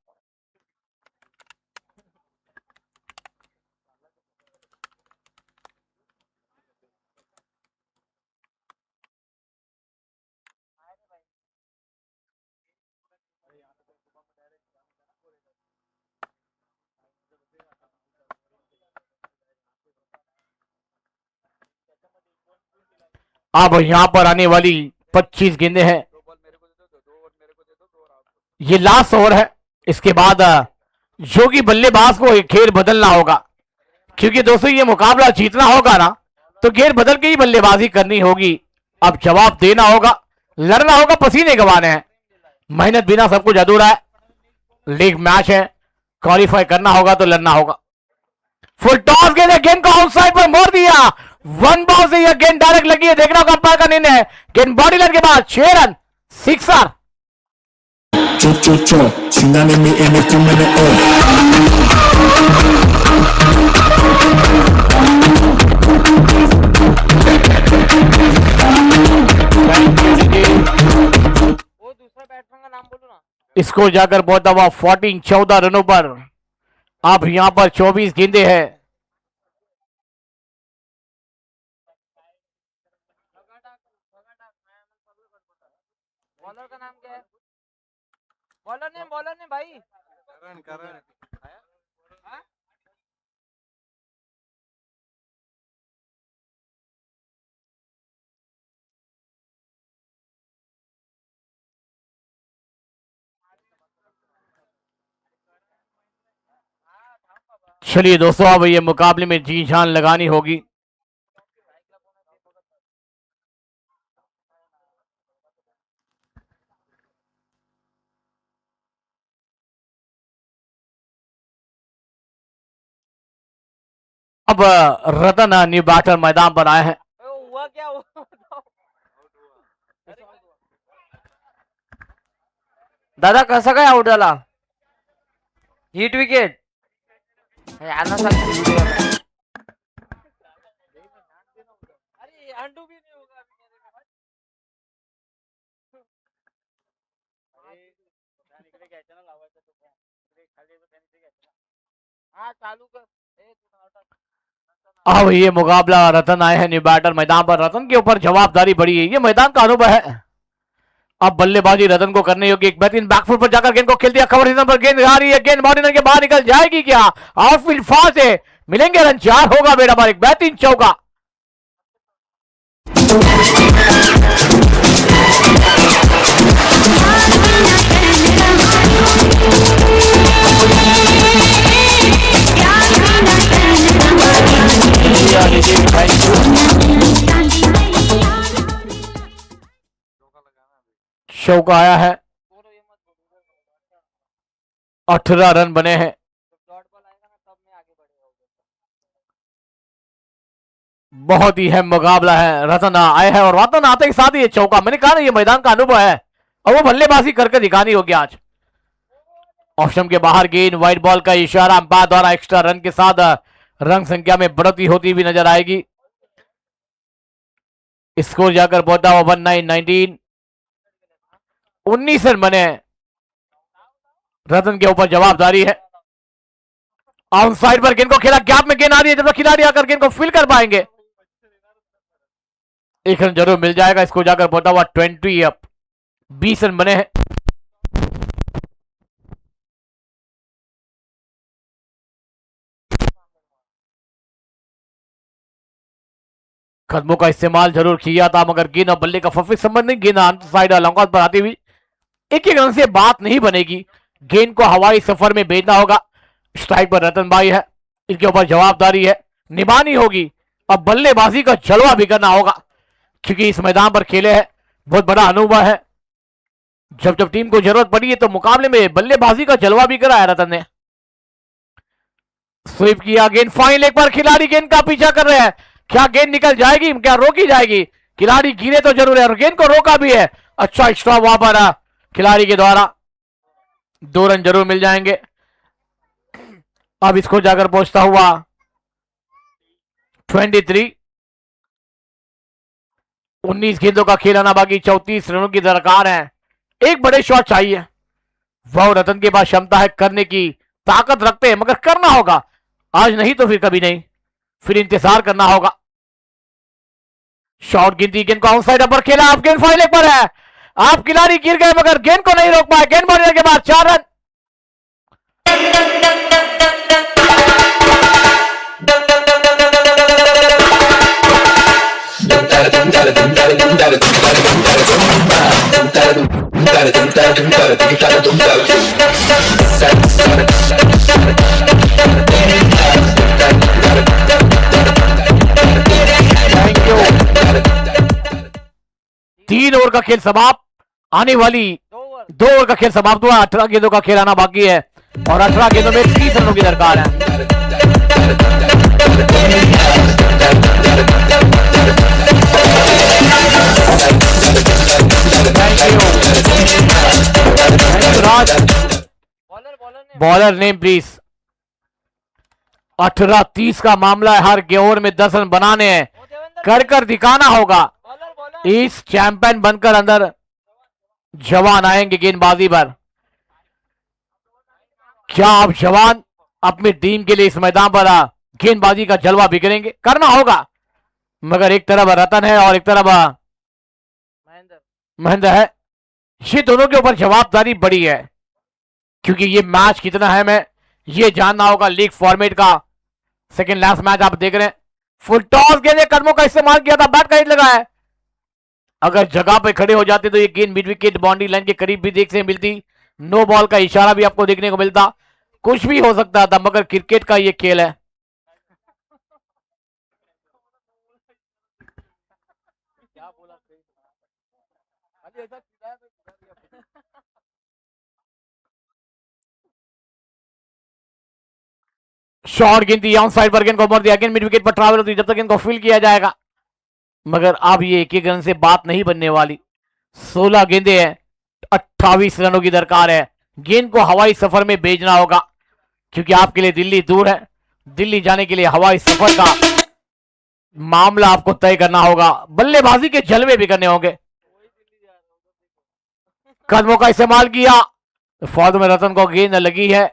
अब यहां पर आने वाली 25 गेंदें हैं, ये लास्ट ओवर है। इसके बाद जोगी बल्लेबाज को घेर बदलना होगा, क्योंकि दोस्तों ये मुकाबला जीतना होगा ना तो घेर बदल के ही बल्लेबाजी करनी होगी। अब जवाब देना होगा, लड़ना होगा, पसीने गंवाने हैं। मेहनत बिना सब कुछ अधूरा है। लीग मैच है, क्वालिफाई करना होगा तो लड़ना होगा। फुल टॉस गेंद, गेंद को आउटसाइड पर मोड़ दिया। 1 बॉल से यह गेंद डायरेक्ट लगी है, देखना होगा अंपायर का निर्णय। गेंद बॉडी लाइन के बाद 6 रन, सिक्सर। इसको जाकर पहुंचा हुआ 14 रनों पर। अब यहां पर 24 गेंदें हैं। बॉलर का नाम क्या है? बॉलर ने भाई करण चलिए दोस्तों, अब ये मुकाबले में जी जान लगानी होगी। अब रतन न्यू बैटर मैदान पर आए हैं। हुआ क्या हुआ? दादा कसं काय आउट झाला? हिट विकेट यार ना सांग। अरे अंडू भी नहीं होगा अभी मेरे में। अरे इकडे घ्यायचं ना, लावायचं तो इकडे खाली त्यांनी ते घ्यायचं ना। हां चालू कर। अब ये मुकाबला रतन आए हैं न्यू बैटर मैदान पर। रतन के ऊपर जवाबदारी बड़ी है, ये मैदान का अनुभव है। अब बल्लेबाजी रतन को करनी होगी। एक बेहतरीन बैकफुट पर जाकर गेंद को खेल दिया, कवर सीजन पर गेंद आ रही है, गेंद बाउंड्री के बाहर निकल जाएगी क्या? आउटफील्ड फास्ट है, मिलेंगे रन 4 होगा बेटा बार। एक बेहतरीन चौका। चौका आया है, 18 रन बने हैं। बहुत ही अहम मुकाबला है। रतन आए हैं और रतन आते ही साथ ही ये चौका, मैंने कहा ना ये मैदान का अनुभव है और वो बल्लेबाजी करके दिखानी होगी आज। ऑप्शन के बाहर गेंद, व्हाइट बॉल का इशारा अंपायर द्वारा एक्स्ट्रा रन के साथ रन संख्या में बढ़ोतरी होती हुई नजर आएगी। स्कोर जाकर पहुंचा हुआ 19 19 रन बने हैं। रतन के ऊपर जवाबदारी है। आउट साइड पर गेंद को खेला, गैप में गेंद आ रही है, जब तक खिलाड़ी आकर गेंद को फिल कर पाएंगे 1 रन जरूर मिल जाएगा। इसको जाकर पहुंचा हुआ 20 अप, 20 रन बने हैं। कदमों का इस्तेमाल जरूर किया था मगर गेंद और बल्ले का फफी संबंध नहीं। गेंद साइड लॉन्ग पर आती हुई 1-1 रन से बात नहीं बनेगी। गेंद को हवाई सफर में भेजना होगा। स्ट्राइक पर रतन भाई है, इनके ऊपर जवाबदारी है, निभानी होगी। अब बल्लेबाजी का जलवा भी करना होगा क्योंकि इस मैदान पर खेले हैं, बहुत बड़ा अनुभव है। जब जब टीम को जरूरत पड़ी है तो मुकाबले में बल्लेबाजी का जलवा भी कराया रतन ने। स्वीप किया, गेंद फाइन लेग पर, खिलाड़ी गेंद का पीछा कर रहे हैं। क्या गेंद निकल जाएगी, क्या रोकी जाएगी? खिलाड़ी गिरे तो जरूर है और गेंद को रोका भी है। अच्छा स्टॉप वहां पर खिलाड़ी के द्वारा, 2 रन जरूर मिल जाएंगे। अब इसको जाकर पहुंचता हुआ 23, 19 गेंदों का खेल आना बाकी, 34 रनों की दरकार है। एक बड़े शॉट चाहिए, वह रतन के पास क्षमता है करने की, ताकत रखते हैं मगर करना होगा। आज नहीं तो फिर कभी नहीं, फिर इंतजार करना होगा। शॉट गिनती, गेंद को आउटसाइड पर खेला, आप गेंद फाइन लेग पर है, आप खिलाड़ी गिर गए मगर गेंद को नहीं रोक पाए। गेंद बढ़ने के बाद 4 रन। तीन ओवर का खेल समाप्त, आने वाली 2 ओवर का खेल समाप्त हुआ। 18 गेंदों का खेल आना बाकी है और 18 गेंदों में 30 रनों की दरकार है। Bowler name please. 18-30 का मामला है, हर ओवर में 10 रन बनाने हैं, कर दिखाना होगा। इस चैंपियन बनकर अंदर जवान आएंगे गेंदबाजी पर। क्या आप जवान अपनी टीम के लिए इस मैदान पर गेंदबाजी का जलवा बिखरेंगे? करना होगा मगर एक तरफ रतन है और एक तरफ महेंद्र है। ये दोनों के ऊपर जवाबदारी बड़ी है क्योंकि ये मैच कितना है हमें ये जानना होगा। लीग फॉर्मेट का सेकंड लास्ट मैच आप देख रहे हैं। फुल टॉस गेंद, कदमों का इस्तेमाल किया था, बैट का हिट लगा है। अगर जगह पे खड़े हो जाते तो ये गेंद मिड विकेट बाउंड्री लाइन के करीब भी देखने मिलती। नो बॉल का इशारा भी आपको देखने को मिलता। कुछ भी हो सकता था मगर क्रिकेट का ये खेल है। शॉर्ट गिनती, ऑन साइड पर गेंद को मार दिया, गेंद मिड विकेट पर ट्रैवल होती, जब तक इनको फील किया जाएगा मगर अब ये 1-1 रन से बात नहीं बनने वाली। 16 गेंदे हैं, 28 रनों की दरकार है। गेंद को हवाई सफर में भेजना होगा क्योंकि आपके लिए दिल्ली दूर है। दिल्ली जाने के लिए हवाई सफर का मामला आपको तय करना होगा। बल्लेबाजी के जलवे भी करने होंगे। कदमों का इस्तेमाल किया, फौज में रतन को गेंद लगी है,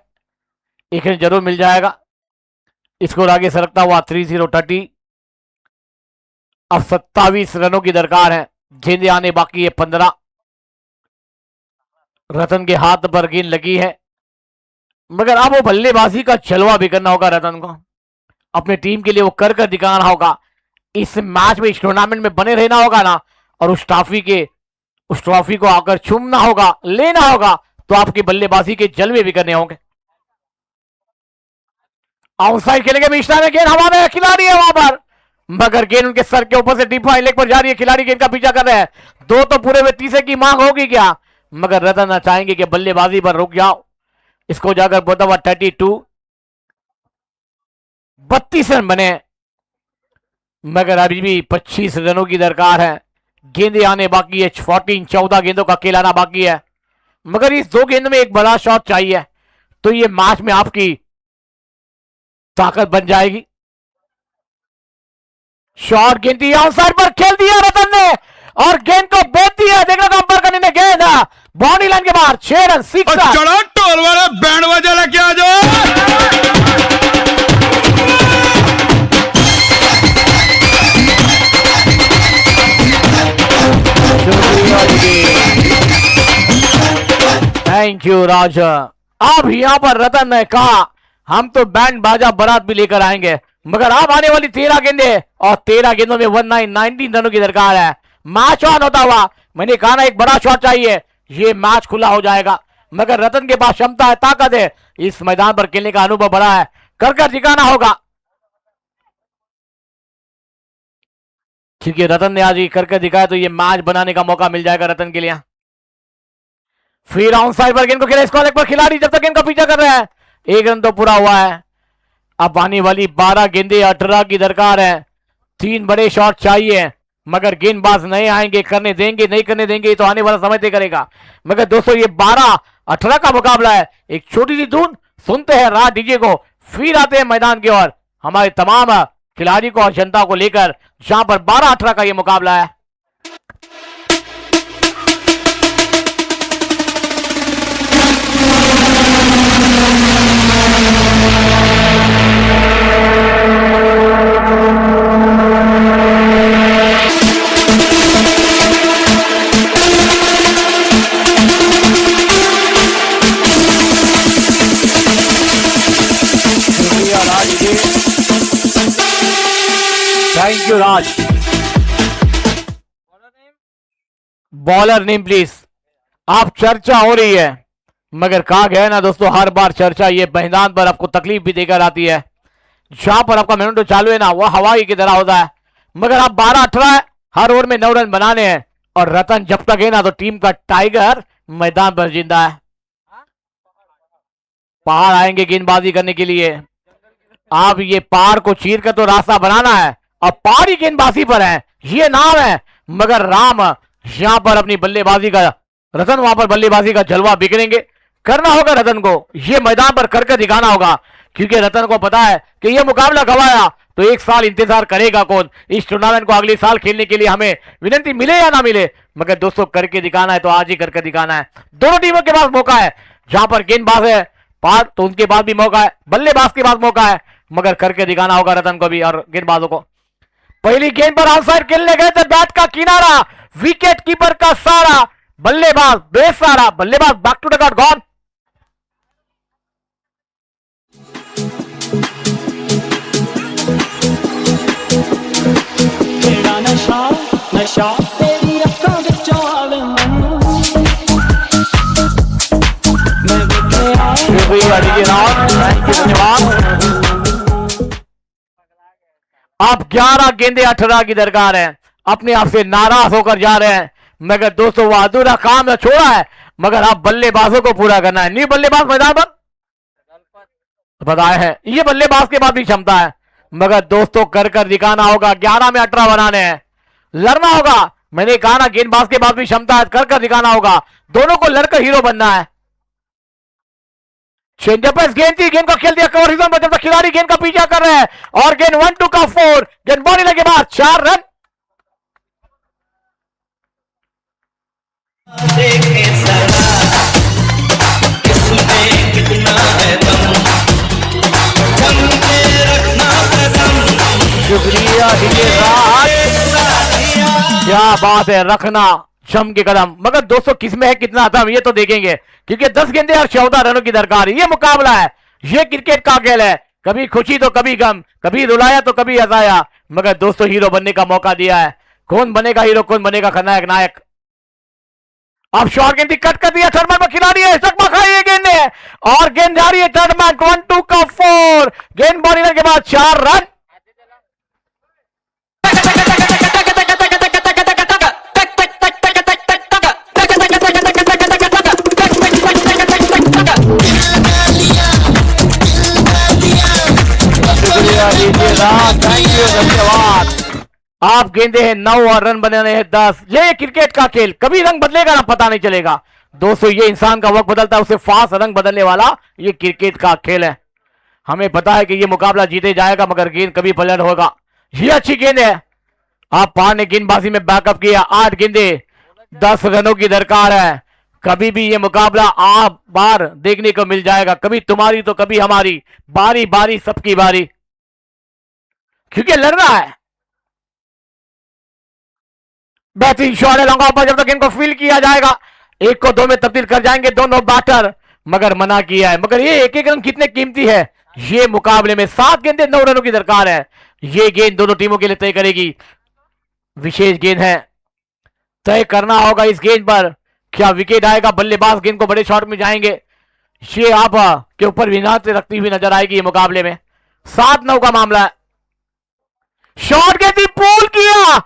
1 रन जरूर मिल जाएगा। स्कोर आगे सरकता हुआ 30-30। अब 27 रनों की दरकार है। गेंदे आने बाकी है 15। रतन के हाथ पर गेंद लगी है मगर अब वो बल्लेबाजी का जलवा भी करना होगा। रतन को अपने टीम के लिए वो कर दिखाना होगा। इस मैच में, इस टूर्नामेंट में बने रहना होगा ना और उस ट्रॉफी को आकर चूमना होगा, लेना होगा तो आपकी बल्लेबाजी के जलवे भी करने होंगे। आउटसाइड खेलेंगे, मिश्रा में गेंद हवा में, खिलाड़ी है वहां पर मगर गेंद उनके सर के ऊपर से डीप फाइन लेग पर जा रही है। खिलाड़ी गेंद का पीछा कर रहे हैं। 2 तो पूरे हुए, तीसरे की मांग होगी क्या? मगर रतन चाहेंगे कि बल्लेबाजी पर रुक जाओ। इसको जाकर बोलता हुआ 32 रन बने, मगर अभी भी 25 रनों की दरकार है। गेंदें आने बाकी है, 14 गेंदों का खेलाना बाकी है, मगर इस 2 गेंद में एक बड़ा शॉट चाहिए तो ये मैच में आपकी ताकत बन जाएगी। शॉट गेंद थी, आउटसाइड पर खेल दिया रतन ने और गेंद को बेच दिया। देखना तो अंपायर करने ने गेंद बाउंड्री लाइन के बाहर 6 रन। चलो टोल वाले बैंड बजा लेके आ जाओ। थैंक यू राजा। अब यहां पर रतन ने कहा हम तो बैंड बाजा बारात भी लेकर आएंगे, मगर अब आने वाली 13 गेंदें और 13 गेंदों में 19 रनों की दरकार है। मैच ऑन होता हुआ मैंने कहा ना एक बड़ा शॉट चाहिए, ये मैच खुला हो जाएगा, मगर रतन के पास क्षमता है, ताकत है, इस मैदान पर खेलने का अनुभव बड़ा है, कर दिखाना होगा, क्योंकि रतन ने आज ये कर दिखाया तो ये मैच बनाने का मौका मिल जाएगा रतन के लिए। फिर ऑन साइड पर गेंद को खेला, स्क्वायर लेग पर खिलाड़ी जब तक गेंद का पीछा कर रहा है, 1 रन तो पूरा हुआ है। अब आने वाली 12 गेंदें 18 की दरकार है, 3 बड़े शॉट चाहिए, मगर गेंदबाज नहीं आएंगे, करने देंगे नहीं करने देंगे तो आने वाला समय तय करेगा। मगर दोस्तों ये 12-18 का मुकाबला है। एक छोटी सी धुन सुनते हैं रात डीजे को, फिर आते हैं मैदान की ओर हमारे तमाम खिलाड़ी को और जनता को लेकर, जहां पर 12-18 का ये मुकाबला है। Thank you Raj. Bowler name please. आप चर्चा हो रही है, मगर कहा गया ना दोस्तों, हर बार चर्चा ये मैदान पर आपको तकलीफ भी देकर आती है। जहां पर आपका मिनट चालू है ना, वह हवा की तरह होता है, मगर आप 12-18 है, हर ओवर में 9 रन बनाने हैं, और रतन जब तक है ना तो टीम का टाइगर मैदान पर जिंदा है। पहाड़ आएंगे गेंदबाजी करने के लिए, आप ये पहाड़ को चीर कर तो रास्ता बनाना है, और पहाड़ी गेंदबाजी पर है, ये नाम है, मगर राम यहां पर अपनी बल्लेबाजी का, रतन वहां पर बल्लेबाजी का जलवा बिखरेंगे। करना होगा रतन को, ये मैदान पर करके दिखाना होगा, क्योंकि रतन को पता है कि ये मुकाबला गवाया तो 1 साल इंतजार करेगा कौन। इस टूर्नामेंट को अगले साल खेलने के लिए हमें विनती मिले या ना मिले, मगर दोस्तों करके दिखाना है तो आज ही करके दिखाना है। दोनों टीमों के पास मौका है, जहां पर गेंदबाज है पार तो उनके पास भी मौका है, बल्लेबाज के पास मौका है, मगर करके दिखाना होगा रतन को भी और गेंदबाजों को। पहली गेंद पर आउटसाइड खेलने गए थे, बैट का किनारा, विकेट कीपर का सारा, बल्लेबाज बेसहारा, बल्लेबाज back to the god gone. तेरा नशा नशा तेरी अखां विच आवे मैनू मैं वेखिया धन्यवाद। आप 11 गेंदे 18 की दरकार है, अपने आप से नाराज होकर जा रहे हैं, मगर दोस्तों वो अधूरा काम है छोड़ा है, मगर आप बल्लेबाजों को पूरा करना है। नहीं बल्लेबाज मैदान पर बताए हैं, ये बल्लेबाज के पास भी क्षमता है, मगर दोस्तों कर दिखाना होगा। 11 में 18 बनाने हैं, लड़ना होगा। मैंने कहा ना गेंदबाज के पास भी क्षमता है, कर दिखाना होगा, दोनों को लड़कर हीरो बनना है। चेंजअप गेंद थी, गेंद को खेल दिया कवर सीजन पर, जब तक खिलाड़ी गेंद का पीछा कर रहे हैं, और गेंद 1-2 का 4, गेंद बॉडी लगे बाद 4 रन। देखे सरा किसमें कितना है दम जम के रखना कदम शुक्रिया क्या बात है, रखना जम के कदम। मगर दोस्तों किसमें है कितना दम ये तो देखेंगे, क्योंकि 10 गेंदे और 14 रनों की दरकार है। ये मुकाबला है, ये क्रिकेट का खेल है, कभी खुशी तो कभी गम, कभी रुलाया तो कभी हंसाया, मगर दोस्तों हीरो बनने का मौका दिया है। कौन बनेगा हीरो, कौन बनेगा खलनायक नायक। अब शॉर्ट गेंद कट कर दिया, थर्ड मैन पर खिलाड़ी है, चकमा खाई है गेंद ने, और गेंद जा रही है थर्ड मैन, 1-2 का 4, गेंद बॉडी के बाद 4 रन। थैंक यू, धन्यवाद। आप गेंदे हैं 9 और रन बनाने हैं 10। ये क्रिकेट का खेल, कभी रंग बदलेगा ना पता नहीं चलेगा दोस्तों। ये इंसान का वक्त बदलता है, उसे फास्ट रंग बदलने वाला ये क्रिकेट का खेल है। हमें पता है कि ये मुकाबला जीते जाएगा, मगर गेंद कभी पलट होगा। ये अच्छी गेंद है, आप पार ने गेंदबाजी में बैकअप किया। 8 गेंदे 10 रनों की दरकार है। कभी भी ये मुकाबला आप बार देखने को मिल जाएगा, कभी तुम्हारी तो कभी हमारी, बारी बारी सबकी बारी, क्योंकि लड़ना है। बेहतरीन शॉट है लॉन्ग ऑफ पर, जब तक इनको फील किया जाएगा 1 को 2 में तब्दील कर जाएंगे दोनों बैटर, मगर मना किया है। मगर ये एक रन कितने कीमती है। ये मुकाबले में 7 गेंदें 9 रनों की दरकार है। ये गेंद दोनों टीमों के लिए तय करेगी। विशेष गेंद है, तय करना होगा इस गेंद पर क्या विकेट आएगा। बल्लेबाज गेंद को बड़े शॉट में जाएंगे। ये आप के ऊपर विनाश रखती हुई नजर आएगी ये मुकाबले में। 7-9 का मामला है। शॉट गेंद पुल किया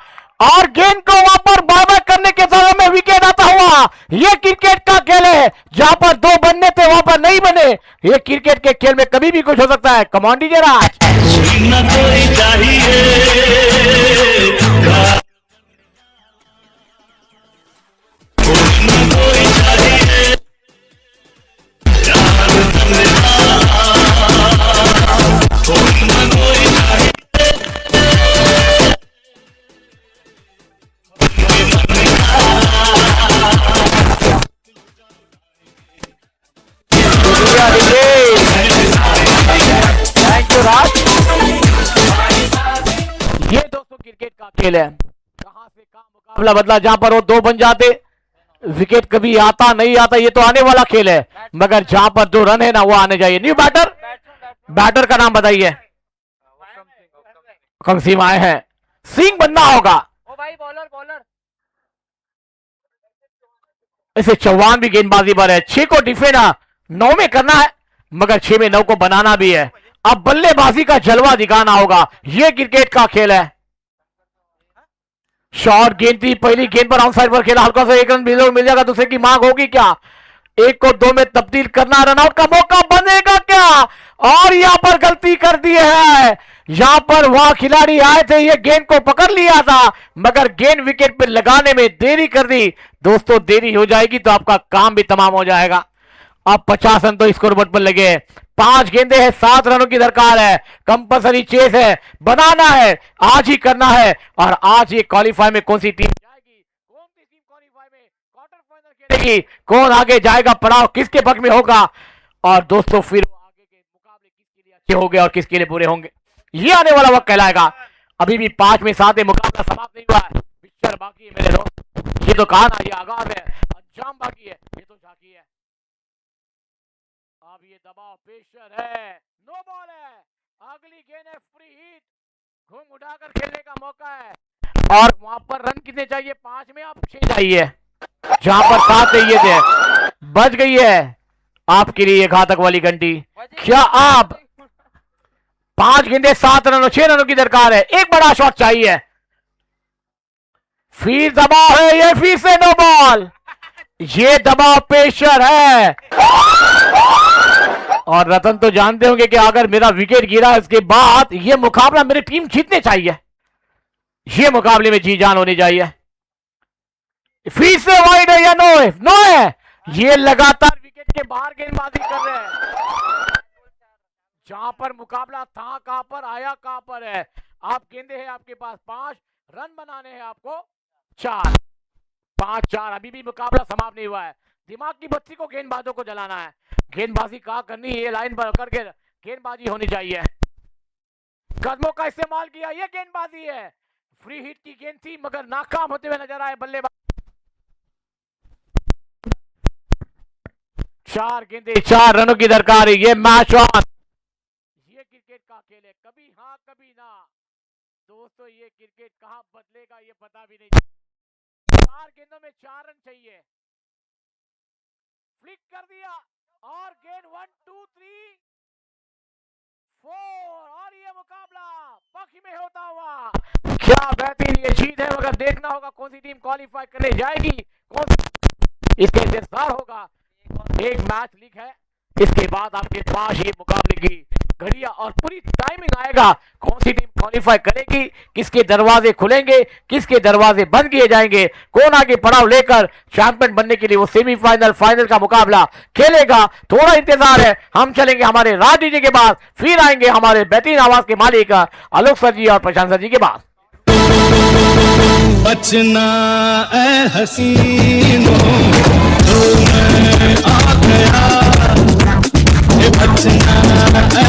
और गेंद को वहां पर बार करने के समय में विकेट आता हुआ। यह क्रिकेट का खेल है, जहां पर 2 बनने थे वहां पर नहीं बने। ये क्रिकेट के खेल में कभी भी कुछ हो सकता है। कमांड डीजे राज। न कोई चाहिए थैंक यू राज। ये दोस्तों क्रिकेट का खेल है, कहां से कहां मुकाबला बदला, जहां पर वो 2 बन जाते। विकेट कभी आता नहीं आता, ये तो आने वाला खेल है, मगर जहां पर 2 रन है ना वो आने चाहिए। न्यू बैटर, बैटर का नाम बताइए। कमसीम आए हैं, सिंह बनना होगा। इसे चौहान भी गेंदबाजी पर है। 6 को डिफेंड 9 में करना है, मगर 6 में 9 को बनाना भी है। अब बल्लेबाजी का जलवा दिखाना होगा। यह क्रिकेट का खेल है। शॉर्ट गेंद थी, पहली गेंद पर ऑन साइड पर खेला, हल्का सा 1 रन मिल जाएगा। दूसरे की मांग होगी क्या। 1 को 2 में तब्दील करना, रनआउट का मौका बनेगा क्या। और यहां पर गलती कर दी है। यहां पर वह खिलाड़ी आए थे, ये गेंद को पकड़ लिया था, मगर गेंद विकेट पे लगाने में देरी कर दी। दोस्तों देरी हो जाएगी तो आपका काम भी तमाम हो जाएगा। अब 50 रन तो स्कोरबोर्ड पर लगे। 5 गेंदे हैं, 7 रनों की दरकार है। कंपलसरी चेस है, बनाना है, आज ही करना है। और आज ये क्वालिफाई में कौन सी टीम जाएगी, कौन सी टीम क्वालिफाई में क्वार्टर फाइनल खेलेगी, कौन आगे जाएगा, पड़ाव किसके पक्ष में होगा। और दोस्तों फिर आगे के मुकाबले किसके लिए अच्छे होंगे और किसके लिए बुरे होंगे, ये आने वाला वक्त कहलाएगा। अभी भी 5 में 7 मुकाबला समाप्त नहीं हुआ है, पिक्चर बाकी है मेरे दोस्त। ये तो कहा ना, ये आगाज है, अंजाम बाकी है, ये तो झांकी है। अब ये दबाव प्रेशर है, नो बॉल है, अगली गेंद है फ्री हिट, घूम उठाकर खेलने का मौका है। और वहां पर रन कितने चाहिए, 5 में आप 6 चाहिए, जहां पर 7 चाहिए थे। बच गई है आपके लिए घातक वाली घंटी। क्या आप 5 गेंदे 7 रनों 6 रनों की दरकार है, एक बड़ा शॉट चाहिए। फिर दबाव है, ये फिर से नो बॉल, ये दबाव प्रेशर है। और रतन तो जानते होंगे कि अगर मेरा विकेट गिरा इसके बाद ये मुकाबला मेरी टीम जीतने चाहिए, ये मुकाबले में जी जान होनी चाहिए। फिर से वाइड है या नो है, नो है, ये लगातार विकेट के बाहर गेंदबाजी कर रहे हैं। जहां पर मुकाबला था कहां पर आया कहां पर है। आप गेंदे हैं आपके पास 5, रन बनाने हैं आपको 4, 5-4। अभी भी मुकाबला समाप्त नहीं हुआ है। दिमाग की बत्ती को गेंदबाजों को जलाना है। गेंदबाजी कहां करनी है, ये लाइन पर करके गेंदबाजी होनी चाहिए। कदमों का इस्तेमाल किया, ये गेंदबाजी है। फ्री हिट की गेंद थी मगर नाकाम होते हुए नजर आए बल्लेबाज। 4 गेंदे 4 रनों की दरकार है। ये मैच ऑन, ये क्रिकेट का खेल है, कभी हाँ कभी ना। दोस्तों ये क्रिकेट कहां बदलेगा ये पता भी नहीं। 4 गेंदों में 4 रन चाहिए। फ्लिक कर दिया और गेंद 1 2 3 4 और ये मुकाबला पक्ष में होता हुआ। क्या बेहतरीन ये जीत है, मगर देखना होगा कौन सी टीम क्वालिफाई करने जाएगी, कौन सी, इसका इंतजार होगा। एक मैच लीग है, इसके बाद आपके पास ये मुकाबले की घड़ियां और पूरी टाइमिंग आएगा कौन सी टीम क्वालिफाई करेगी, किसके दरवाजे खुलेंगे, किसके दरवाजे बंद किए जाएंगे, कौन आगे पड़ाव लेकर चैंपियन बनने के लिए वो सेमीफाइनल फाइनल का मुकाबला खेलेगा। थोड़ा इंतजार है, हम चलेंगे हमारे राज जी के बाद, फिर आएंगे हमारे बेहतरीन आवाज के मालिक आलोक सर जी और प्रशांत सर जी के बाद। बचना ए हसीनों तो मैं आ गया, बचना ए